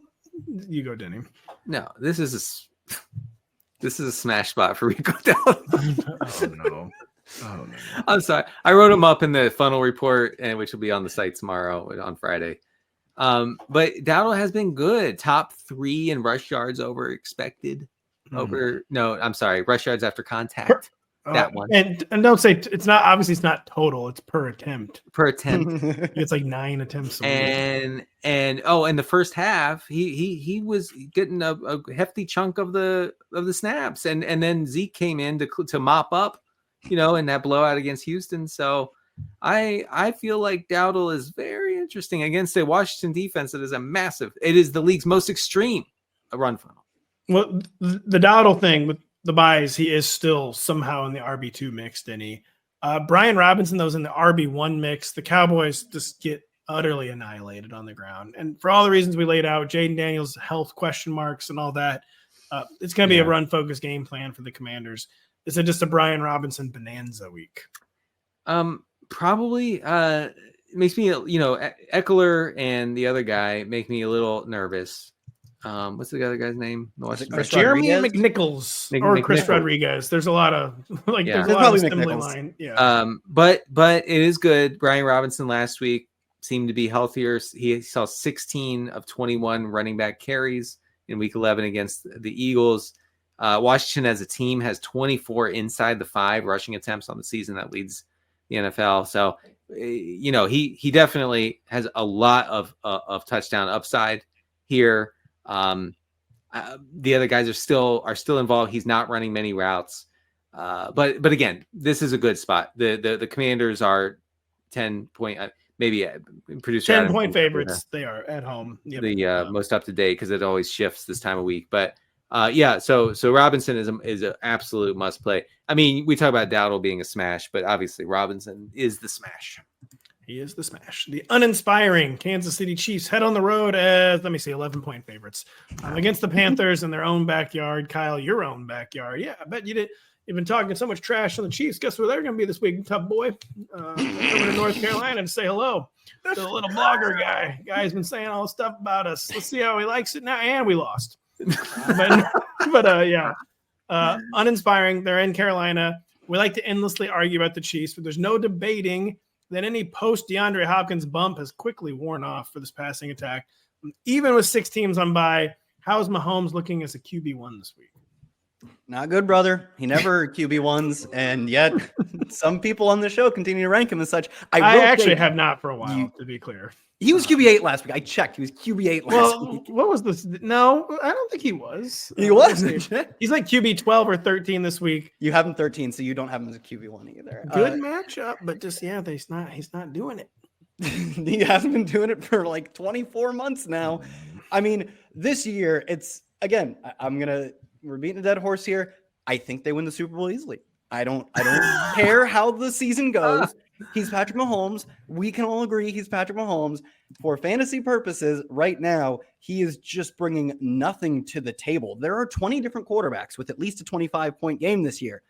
A: You go, Denny.
B: No, this is a smash spot for Rico Dowdle.
A: Oh no.
B: I'm sorry. I wrote him up in the funnel report, and which will be on the site tomorrow on Friday. But Dowdle has been good. Top 3 in rush yards over expected. Rush yards after contact. That one.
A: And don't say it's not. Obviously, it's not total. It's per attempt. It's like 9 attempts.
B: And in the first half, he was getting a hefty chunk of the snaps, and then Zeke came in to mop up. In that blowout against Houston. So I feel like Dowdle is very interesting against a Washington defense that is it is the league's most extreme run funnel.
A: Well, the Dowdle thing with the buys, he is still somehow in the RB2 mix, Denny. Brian Robinson, though, is in the RB1 mix. The Cowboys just get utterly annihilated on the ground. And for all the reasons we laid out, Jayden Daniels' health question marks and all that, it's going to be a run-focused game plan for the Commanders. Is it just a Brian Robinson bonanza week?
B: Probably. It makes me, Eckler and the other guy make me a little nervous. What's the other guy's name?
A: Jeremy McNichols or Chris Rodriguez. There's a lot of there's a lot of assembly line. Yeah.
B: But it is good. Brian Robinson last week seemed to be healthier. He saw 16 of 21 running back carries in week 11 against the Eagles. Washington as a team has 24 inside the 5 rushing attempts on the season. That leads the NFL. So, he definitely has a lot of touchdown upside here. The other guys are still involved. He's not running many routes. But again, this is a good spot. The Commanders are 10-point, maybe producer
A: 10-point favorites. They are at home.
B: Yep. Most up to date because it always shifts this time of week. But so Robinson is an absolute must play. I mean, we talk about Dowdle being a smash, but obviously Robinson is the smash.
A: He is the smash. The uninspiring Kansas City Chiefs head on the road as 11-point favorites against the Panthers in their own backyard. Kyle, your own backyard. Yeah, I bet you did. You've been talking so much trash on the Chiefs. Guess where they're going to be this week, tough boy? Over to North Carolina to say hello. The little blogger guy. Guy's been saying all this stuff about us. Let's see how he likes it now. And we lost. Uninspiring. They're in Carolina. We like to endlessly argue about the Chiefs, but there's no debating that any post DeAndre Hopkins bump has quickly worn off for this passing attack. Even with 6 teams on bye, how's Mahomes looking as a QB1 this week?
C: Not good, brother. He never QB1s, and yet some people on the show continue to rank him as such. I
A: actually have not for a while, to be clear.
C: He was QB8 last week. I checked. He was QB8 last week.
A: What was this? No, I don't think he was.
C: He was.
A: He's like QB12 or 13 this week.
C: You have him 13, so you don't have him as a QB1 either.
A: Good matchup, but just he's not doing it.
C: He hasn't been doing it for like 24 months now. I mean, this year it's again. We're beating a dead horse here. I think they win the Super Bowl easily. I don't care how the season goes. He's Patrick Mahomes. We can all agree he's Patrick Mahomes. For fantasy purposes, right now, he is just bringing nothing to the table. There are 20 different quarterbacks with at least a 25-point game this year.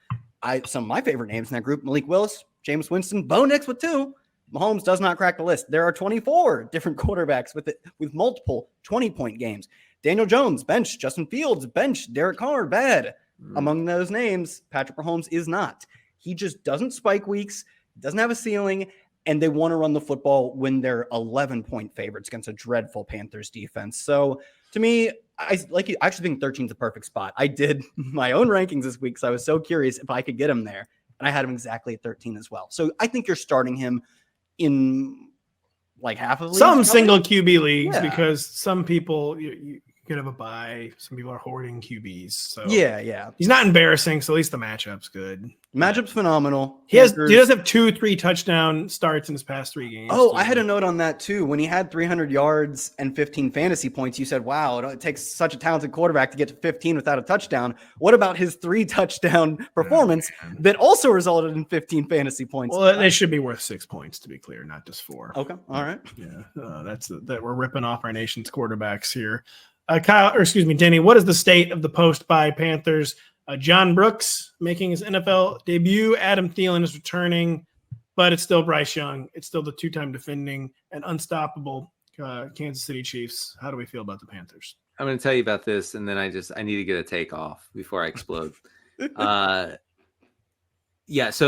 C: Some of my favorite names in that group, Malik Willis, Jameis Winston, Bo Nix with 2. Mahomes does not crack the list. There are 24 different quarterbacks with multiple 20-point games. Daniel Jones, bench. Justin Fields, bench. Derek Carr, bad. Among those names, Patrick Mahomes is not. He just doesn't spike weeks, doesn't have a ceiling, and they want to run the football when they're 11-point favorites against a dreadful Panthers defense. So to me, I actually think 13 is the perfect spot. I did my own rankings this week, so I was so curious if I could get him there, and I had him exactly at 13 as well. So I think you're starting him in like half of the leagues.
A: Some single QB leagues, because some people you good of a buy. Some people are hoarding QBs. So
C: Yeah.
A: he's not embarrassing. So at least the matchup's good.
C: Matchup's phenomenal.
A: He does have 2-3 touchdown starts in his past 3 games.
C: Oh, I had a note on that too. When he had 300 yards and 15 fantasy points, you said, wow, it takes such a talented quarterback to get to 15 without a touchdown. What about his 3 touchdown performance that also resulted in 15 fantasy points?
A: Well, they should be worth 6 points, to be clear, not just 4.
C: Okay. All right.
A: Yeah. That's that we're ripping off our nation's quarterbacks here. Denny, what is the state of the post-bye Panthers? John Brooks making his NFL debut. Adam Thielen is returning, but it's still Bryce Young. It's still the 2-time defending and unstoppable Kansas City Chiefs. How do we feel about the Panthers?
B: I'm going to tell you about this, and then I need to get a take off before I explode. So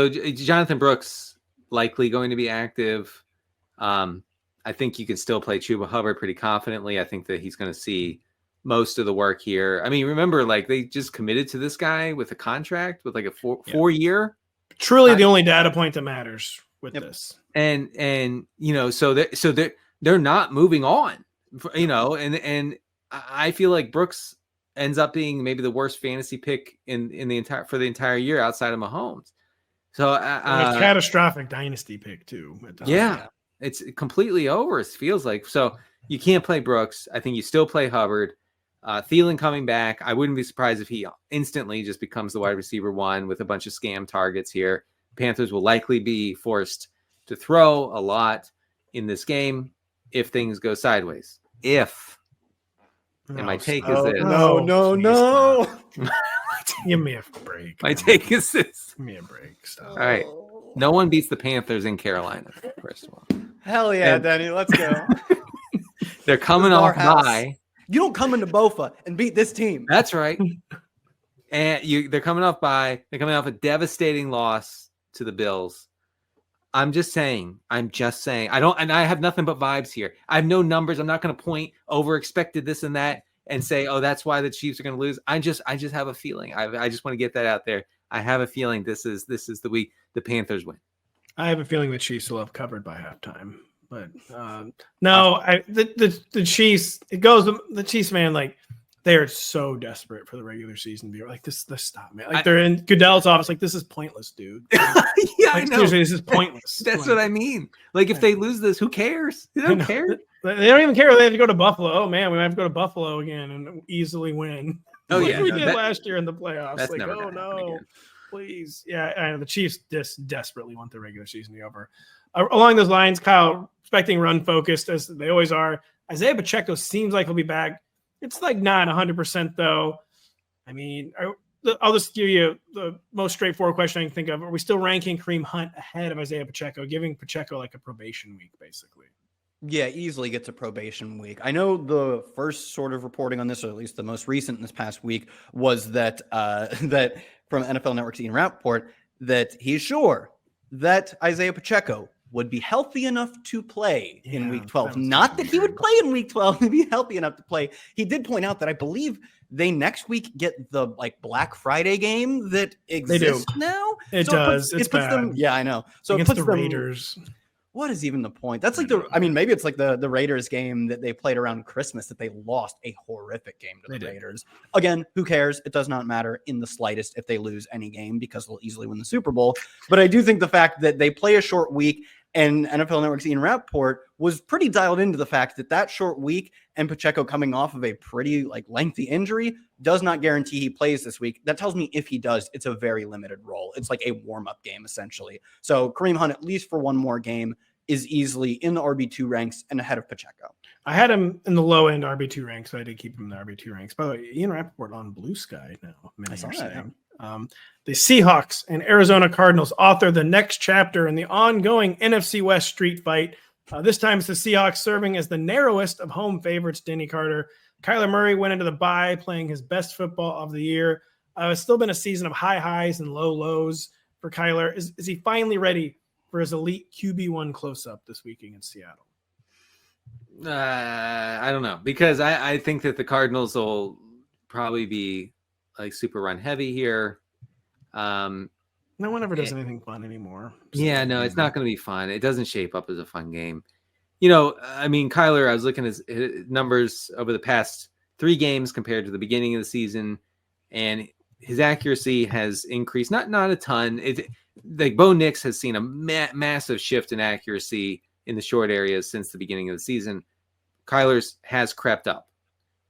B: Jonathan Brooks likely going to be active. I think you can still play Chuba Hubbard pretty confidently. I think that he's going to see most of the work here. I mean, remember, like, they just committed to this guy with a contract with like a 4-year.
A: Truly the only data point that matters with this.
B: And so they're not moving on, and I feel like Brooks ends up being maybe the worst fantasy pick in the entire year outside of Mahomes. So
A: a catastrophic dynasty pick too.
B: It's completely over. It feels like. So you can't play Brooks. I think you still play Hubbard. Thielen coming back. I wouldn't be surprised if he instantly just becomes the wide receiver 1 with a bunch of scam targets here. Panthers will likely be forced to throw a lot in this game if things go sideways. And my take is this.
C: No.
A: Give me a break.
B: My take is this.
A: Give me a break. Stop.
B: All right. No one beats the Panthers in Carolina, first of all.
C: Hell yeah, Denny. Let's go.
B: They're coming off bye.
C: You don't come into Bofa and beat this team.
B: That's right. And they're coming off bye. They're coming off a devastating loss to the Bills. I'm just saying. I have nothing but vibes here. I have no numbers. I'm not going to point over expected this and that and say, oh, that's why the Chiefs are going to lose. I just have a feeling. I just want to get that out there. I have a feeling this is the week the Panthers win.
A: I have a feeling the Chiefs will have covered by halftime. But the Chiefs, the Chiefs, man, like they are so desperate for the regular season to be like this stop, man. Like they're in Goodell's office, like this is pointless, dude.
B: I know.
A: Seriously, this is pointless.
B: That's what I mean. Like if they lose this, who cares? They don't care.
A: They don't even care. They have to go to Buffalo. Oh man, we might have to go to Buffalo again and easily win.
B: Oh
A: like
B: yeah,
A: we did last year in the playoffs.
B: That's
A: like,
B: never
A: oh no,
B: again.
A: Please. Yeah, I know the Chiefs just desperately want the regular season to be over. Along those lines, Kyle, expecting run focused as they always are. Isaiah Pacheco seems like he'll be back. It's like not 100% though. I mean, I'll just give you the most straightforward question I can think of. Are we still ranking Kareem Hunt ahead of Isaiah Pacheco, giving Pacheco like a probation week, basically?
C: Yeah, easily gets a probation week. I know the first sort of reporting on this, or at least the most recent in this past week, was that that from NFL Network's Ian Rappaport, that he's sure that Isaiah Pacheco would be healthy enough to play in week 12. Not that he would play in week 12, he'd be healthy enough to play. He did point out that I believe they next week get the like Black Friday game that exists now.
A: It does. It's bad.
C: Them, yeah, I know. So
A: against
C: it puts
A: the Raiders.
C: What is even the point? That's like maybe it's like the Raiders game that they played around Christmas that they lost a horrific game to the Raiders. Again, who cares? It does not matter in the slightest if they lose any game because they'll easily win the Super Bowl. But I do think the fact that they play a short week and NFL Network's Ian Rappaport was pretty dialed into the fact that short week and Pacheco coming off of a pretty like lengthy injury does not guarantee he plays this week. That tells me if he does, it's a very limited role. It's like a warm-up game essentially. So Kareem Hunt, at least for one more game, is easily in the RB2 ranks and ahead of Pacheco.
A: I had him in the low end RB2 ranks, so I did keep him in the RB2 ranks. By the way, Ian Rappaport on Blue Sky now. Many are saying. The Seahawks and Arizona Cardinals author the next chapter in the ongoing NFC West street fight. This time it's the Seahawks serving as the narrowest of home favorites. Denny Carter. Kyler Murray went into the bye playing his best football of the year. It's still been a season of high highs and low lows for Kyler. Is he finally ready for his elite QB1 close-up this week against Seattle?
B: I don't know, because I think that the Cardinals will probably be like super run heavy here.
A: No one ever does anything fun anymore.
B: Yeah, no, it's not going to be fun. It doesn't shape up as a fun game. You know, I mean, Kyler, I was looking at his numbers over the past 3 games compared to the beginning of the season, and his accuracy has increased. Not a ton. Like Bo Nix has seen a massive shift in accuracy in the short areas since the beginning of the season. Kyler's has crept up,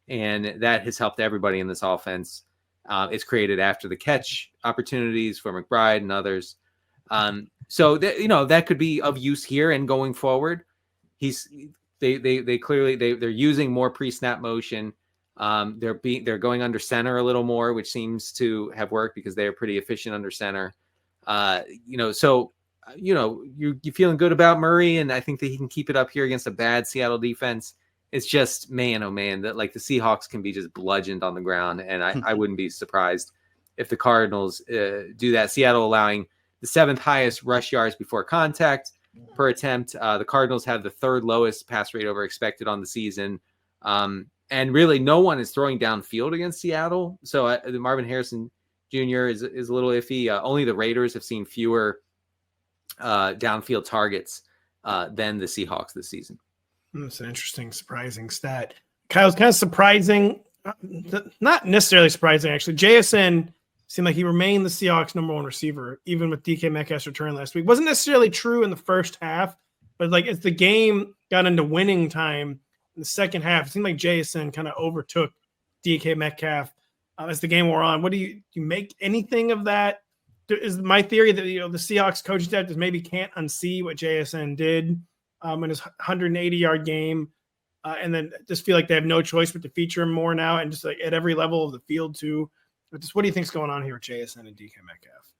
B: and that has helped everybody in this offense. It's created after the catch opportunities for McBride and others. So that could be of use here and going forward. They clearly they're using more pre-snap motion. They're going under center a little more, which seems to have worked because they are pretty efficient under center. So you're feeling good about Murray, and I think that he can keep it up here against a bad Seattle defense. It's just, man, oh man, that like the Seahawks can be just bludgeoned on the ground, and I wouldn't be surprised if the Cardinals do that. Seattle allowing the 7th highest rush yards before contact per attempt. The Cardinals have the 3rd lowest pass rate over expected on the season. And really, no one is throwing downfield against Seattle. So the Marvin Harrison Jr. is a little iffy. Only the Raiders have seen fewer downfield targets than the Seahawks this season.
A: That's an interesting, surprising stat. Kyle's kind of surprising, not necessarily surprising, actually. JSN seemed like he remained the Seahawks' number 1 receiver, even with DK Metcalf's return last week. Wasn't necessarily true in the first half, but like as the game got into winning time in the second half, it seemed like JSN kind of overtook DK Metcalf as the game wore on. What do you make anything of that? Is my theory that the Seahawks coaching staff just maybe can't unsee what JSN did in his 180-yard game, and then just feel like they have no choice but to feature him more now, and just like at every level of the field too. But just what do you think's going on here with JSN and DK Metcalf?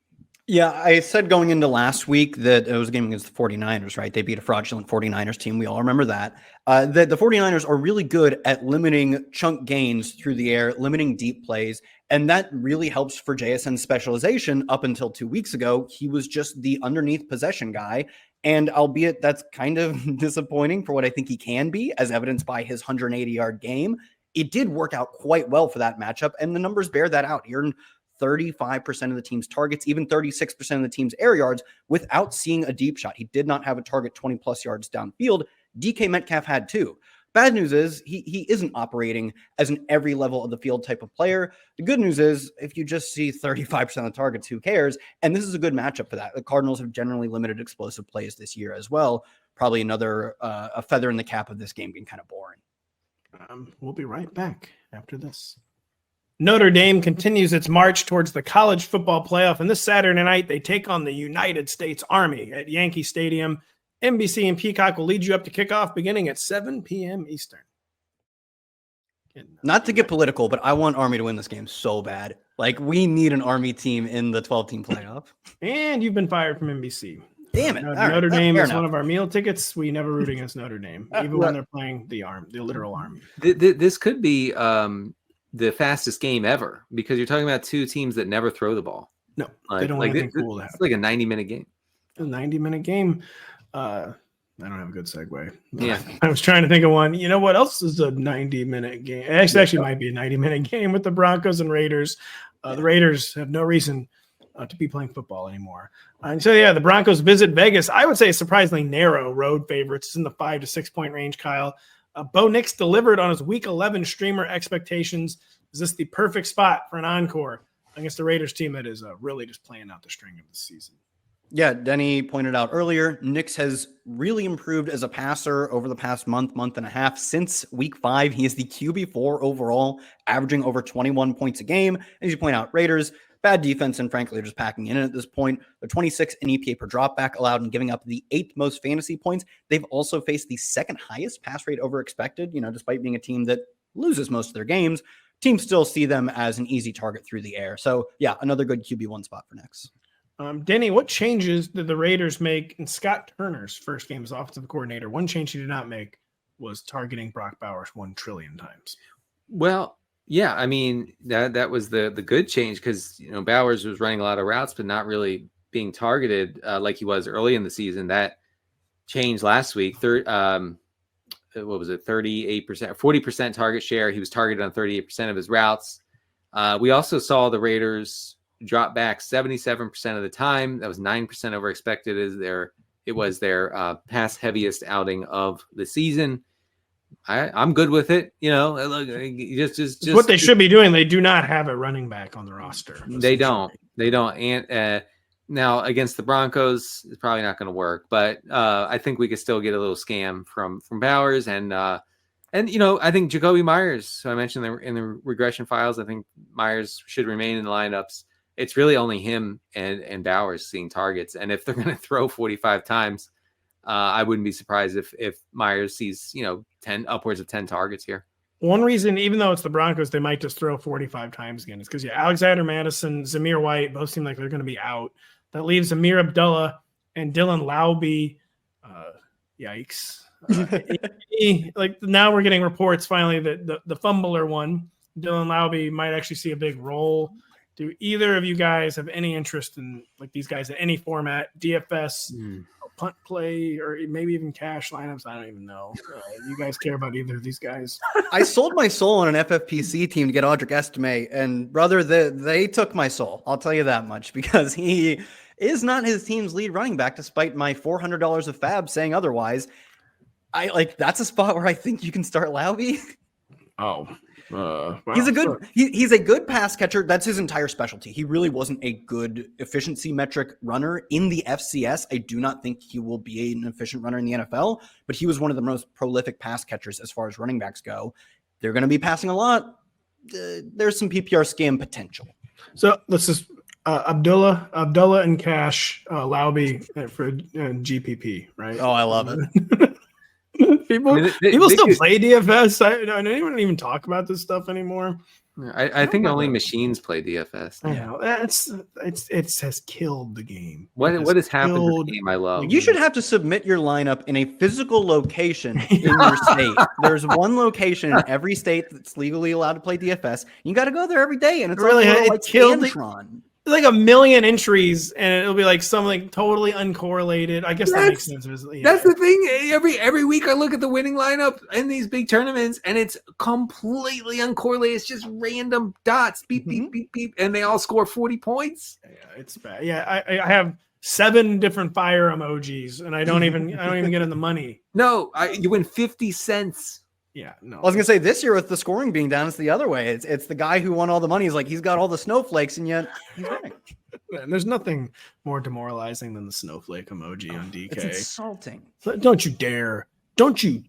C: Yeah, I said going into last week that it was a game against the 49ers, right? They beat a fraudulent 49ers team. We all remember that. That the 49ers are really good at limiting chunk gains through the air, limiting deep plays, and that really helps for JSN's specialization. Up until 2 weeks ago, he was just the underneath possession guy. And albeit that's kind of disappointing for what I think he can be, as evidenced by his 180-yard game, it did work out quite well for that matchup, and the numbers bear that out. He earned 35% of the team's targets, even 36% of the team's air yards, without seeing a deep shot. He did not have a target 20-plus yards downfield. DK Metcalf had 2. Bad news is he isn't operating as an every level of the field type of player. The good news is if you just see 35% of the targets, who cares? And this is a good matchup for that. The Cardinals have generally limited explosive plays this year as well. Probably another a feather in the cap of this game being kind of boring.
A: We'll be right back after this. Notre Dame continues its march towards the college football playoff, and this Saturday night they take on the United States Army at Yankee Stadium. NBC and Peacock will lead you up to kickoff beginning at 7 p.m. Eastern.
C: Not to get political, but I want Army to win this game so bad. Like, we need an Army team in the 12-team playoff.
A: And you've been fired from NBC.
C: Damn it.
A: Notre Dame is one of our meal tickets. We never root against Notre Dame, even when they're playing the literal Army.
B: This could be the fastest game ever, because you're talking about 2 teams that never throw the ball.
A: No, they don't want anything cool to happen.
B: It's like a 90-minute game.
A: A 90-minute game. I don't have a good segue.
B: Yeah.
A: I was trying to think of one. You know what else is a 90-minute game? It actually might be a 90-minute game with the Broncos and Raiders. The Raiders have no reason to be playing football anymore. And so, the Broncos visit Vegas. I would say surprisingly narrow road favorites. It's in the 5 to 6 point range, Kyle. Bo Nix delivered on his Week 11 streamer expectations. Is this the perfect spot for an encore against the Raiders team that is really just playing out the string of the season?
C: Yeah, Denny pointed out earlier, Nix has really improved as a passer over the past month and a half. Since week 5, he is the QB4 overall, averaging over 21 points a game. As you point out, Raiders, bad defense, and frankly, they're just packing in at this point. They're 26 in EPA per dropback allowed and giving up the 8th most fantasy points. They've also faced the 2nd highest pass rate over expected, despite being a team that loses most of their games. Teams still see them as an easy target through the air. So, another good QB1 spot for Nix.
A: Denny, what changes did the Raiders make in Scott Turner's first game as offensive coordinator? One change he did not make was targeting Brock Bowers 1 trillion times.
B: Well, yeah, I mean, that was the good change, because Bowers was running a lot of routes but not really being targeted like he was early in the season. That changed last week. 38%, 40% target share. He was targeted on 38% of his routes. We also saw the Raiders drop back 77% of the time. That was 9% over expected. It was their pass heaviest outing of the season. I'm good with it. Look, just
A: what they should be doing. They do not have a running back on the roster.
B: They don't. And now against the Broncos, it's probably not going to work. But I think we could still get a little scam from Bowers and I think Jacoby Myers. So I mentioned in the regression files, I think Myers should remain in the lineups. It's really only him and Bowers seeing targets. And if they're going to throw 45 times, I wouldn't be surprised if Myers sees, 10 upwards of 10 targets here.
A: One reason, even though it's the Broncos, they might just throw 45 times again is because Alexander Madison, Zamir White, both seem like they're going to be out. That leaves Amir Abdullah and Dylan Laube. Yikes. Now we're getting reports finally that the fumbler one, Dylan Laube, might actually see a big role. Do either of you guys have any interest in these guys in any format, DFS, punt play, or maybe even cash lineups? I don't even know. You guys care about either of these guys?
C: I sold my soul on an FFPC team to get Audric Estime, and brother, they took my soul. I'll tell you that much, because he is not his team's lead running back, despite my $400 of fab saying otherwise. That's a spot where I think you can start Laube.
A: Oh. Wow.
C: He's a good pass catcher. That's his entire specialty. He really wasn't a good efficiency metric runner in the FCS. I do not think he will be an efficient runner in the NFL, but he was one of the most prolific pass catchers as far as running backs go. They're going to be passing a lot. There's some PPR scam potential.
A: So let's just Abdullah and cash, Laube for GPP, right?
C: Oh, I love it.
A: People still play DFS. I don't even talk about this stuff anymore.
B: I think only machines play DFS.
A: I know it has killed the game.
B: What has happened to the game? I love.
C: You should have to submit your lineup in a physical location in your state. There's one location in every state that's legally allowed to play DFS. You got to go there every day, and it's
A: really killed
C: Scantron.
A: Like 1 million entries, and it'll be something totally uncorrelated. I guess that makes sense.
B: That's the thing. Every week I look at the winning lineup in these big tournaments, and it's completely uncorrelated. It's just random dots, beep, beep, beep, beep, and they all score 40 points.
A: Yeah, it's bad. Yeah, I have 7 different fire emojis, and I don't even get in the money.
B: No, you win 50 cents.
A: Yeah, no.
C: I was gonna say this year with the scoring being down, it's the other way. It's the guy who won all the money. He's got all the snowflakes, and yet he's winning.
A: And there's nothing more demoralizing than the snowflake emoji on DK.
C: It's insulting.
A: Don't you dare tell me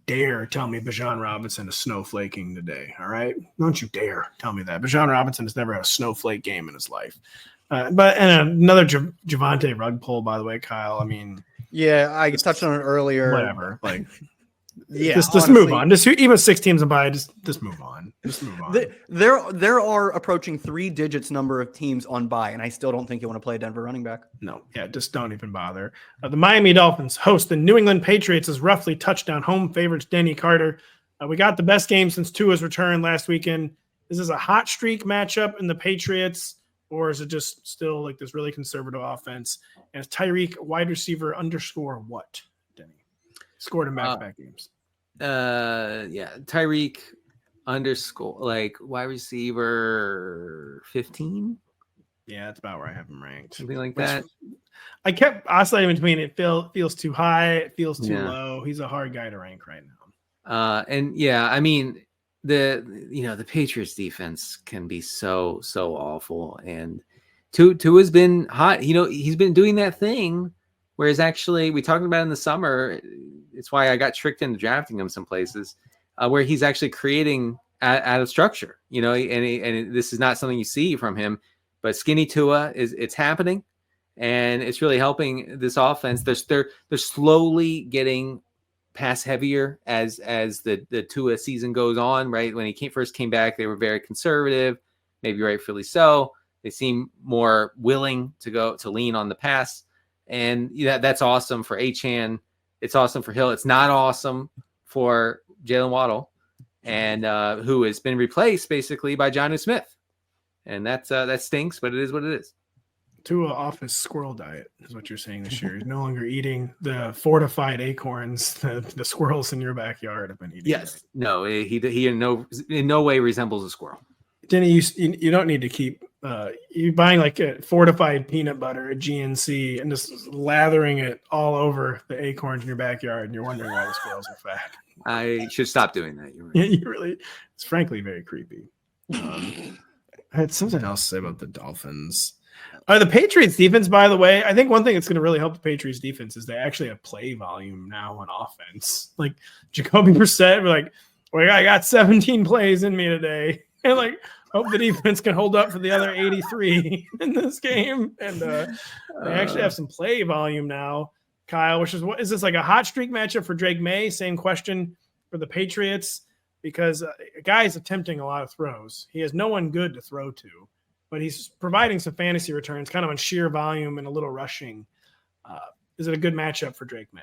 A: Bijan Robinson is snowflaking today. All right, don't you dare tell me that. Bijan Robinson has never had a snowflake game in his life. But another Javonte Rugg poll, by the way, Kyle. I mean,
C: yeah, I touched on it earlier.
A: Whatever,
C: yeah,
A: just move on. Just even 6 teams in bye. Just move on. Just move on.
C: There are approaching 3 digits number of teams on bye, and I still don't think you want to play a Denver running back.
A: No, yeah, just don't even bother. The Miami Dolphins host the New England Patriots as roughly touchdown home favorites. Denny Carter. We got the best game since Tua's return last weekend. Is this a hot streak matchup in the Patriots, or is it just still this really conservative offense? And is Tyreek wide receiver _ what? Scored in back-to-back games.
B: Tyreek _ wide receiver 15.
A: Yeah, that's about where I have him ranked.
B: Something like that.
A: I kept oscillating between it feels too high, it feels too low. He's a hard guy to rank right now.
B: I mean the Patriots defense can be so awful, and Tua's been hot. He's been doing that thing. Whereas actually, we talked about it in the summer. It's why I got tricked into drafting him some places where he's actually creating out of structure, and this is not something you see from him, but skinny Tua it's happening, and it's really helping this offense. They're slowly getting pass heavier as the Tua season goes on, right? When he first came back, they were very conservative, maybe rightfully so. They seem more willing to lean on the pass. And that's awesome for Achane. It's awesome for Hill. It's not awesome for Jalen Waddle, and who has been replaced basically by Jonnu Smith. And that stinks, but it is what it is.
A: Tua off his squirrel diet is what you're saying this year. He's no longer eating the fortified acorns the squirrels in your backyard have been eating.
B: Yes. No, he in no way resembles a squirrel.
A: Denny, you don't need to keep you buying a fortified peanut butter at GNC and just lathering it all over the acorns in your backyard, and you're wondering why the squirrels are fat.
B: I should stop doing that. You're right.
A: Yeah, you really. It's frankly very creepy. I had something else to say about the Dolphins. The Patriots defense, by the way, I think one thing that's going to really help the Patriots defense is they actually have play volume now on offense. Like Jacoby Brissett, well, I got 17 plays in me today, and hope the defense can hold up for the other 83 in this game. And they actually have some play volume now, Kyle. Which is what is this like a hot streak matchup for Drake May? Same question for the Patriots because a guy's attempting a lot of throws. He has no one good to throw to. But he's providing some fantasy returns kind of on sheer volume and a little rushing. Is it a good matchup for Drake May?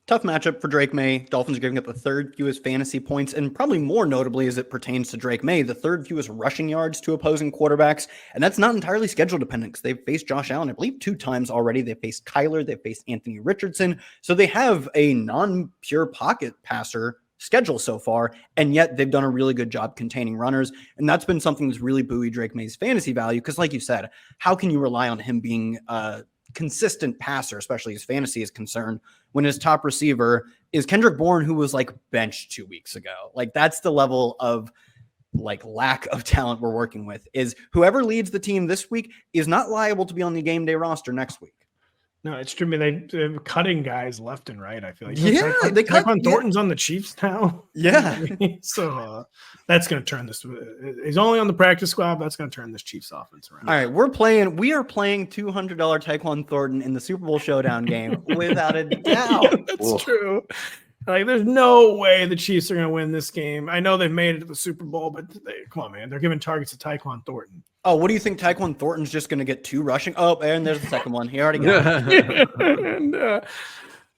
C: Tough matchup for Drake May. Dolphins are giving up the third fewest fantasy points, and probably more notably as it pertains to Drake May, the third fewest rushing yards to opposing quarterbacks. And that's not entirely schedule dependent because they've faced Josh Allen, I believe, 2 times already. They've faced Kyler. They've faced Anthony Richardson. So they have a non-pure pocket passer schedule so far, and yet they've done a really good job containing runners, and that's been something that's really buoyed Drake May's fantasy value because, like you said, how can you rely on him being a consistent passer, especially as fantasy is concerned, when his top receiver is Kendrick Bourne, who was benched 2 weeks ago? That's the level of lack of talent we're working with. Is whoever leads the team this week is not liable to be on the game day roster next week.
A: No, it's true. I mean, they're cutting guys left and right. I feel like
C: they cut
A: Thornton's on the Chiefs now.
C: Yeah,
A: so that's going to turn this. He's only on the practice squad. That's going to turn this Chiefs offense around.
C: All right, we are playing $200 Tyquan Thornton in the Super Bowl showdown game without a doubt.
A: That's true. There's no way the Chiefs are going to win this game. I know they've made it to the Super Bowl, but come on, man. They're giving targets to Tyquan Thornton.
C: Oh, what do you think? Tyquan Thornton's just going to get 2 rushing? Oh, and there's the second one. He already got it.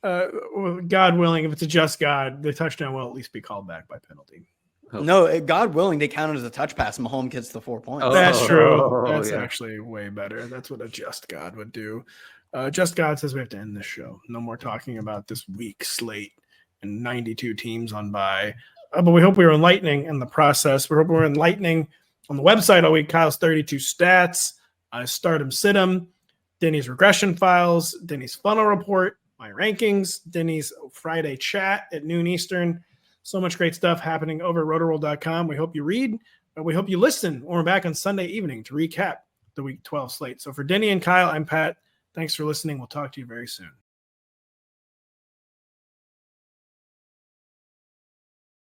A: And God willing, if it's a just God, the touchdown will at least be called back by penalty.
C: No, God willing, they count it as a touch pass. Mahomes gets the 4 points.
A: That's true. That's actually way better. That's what a just God would do. Just God says we have to end this show. No more talking about this week slate and 92 teams on bye. But we hope we were enlightening in the process. We hope we were enlightening on the website all week. Kyle's 32 stats, stardom, situm, Denny's regression files, Denny's funnel report, my rankings, Denny's Friday chat at noon Eastern. So much great stuff happening over at Rotoworld.com. We hope you read, but we hope you listen. Or we're back on Sunday evening to recap the Week 12 slate. So for Denny and Kyle, I'm Pat. Thanks for listening. We'll talk to you very soon.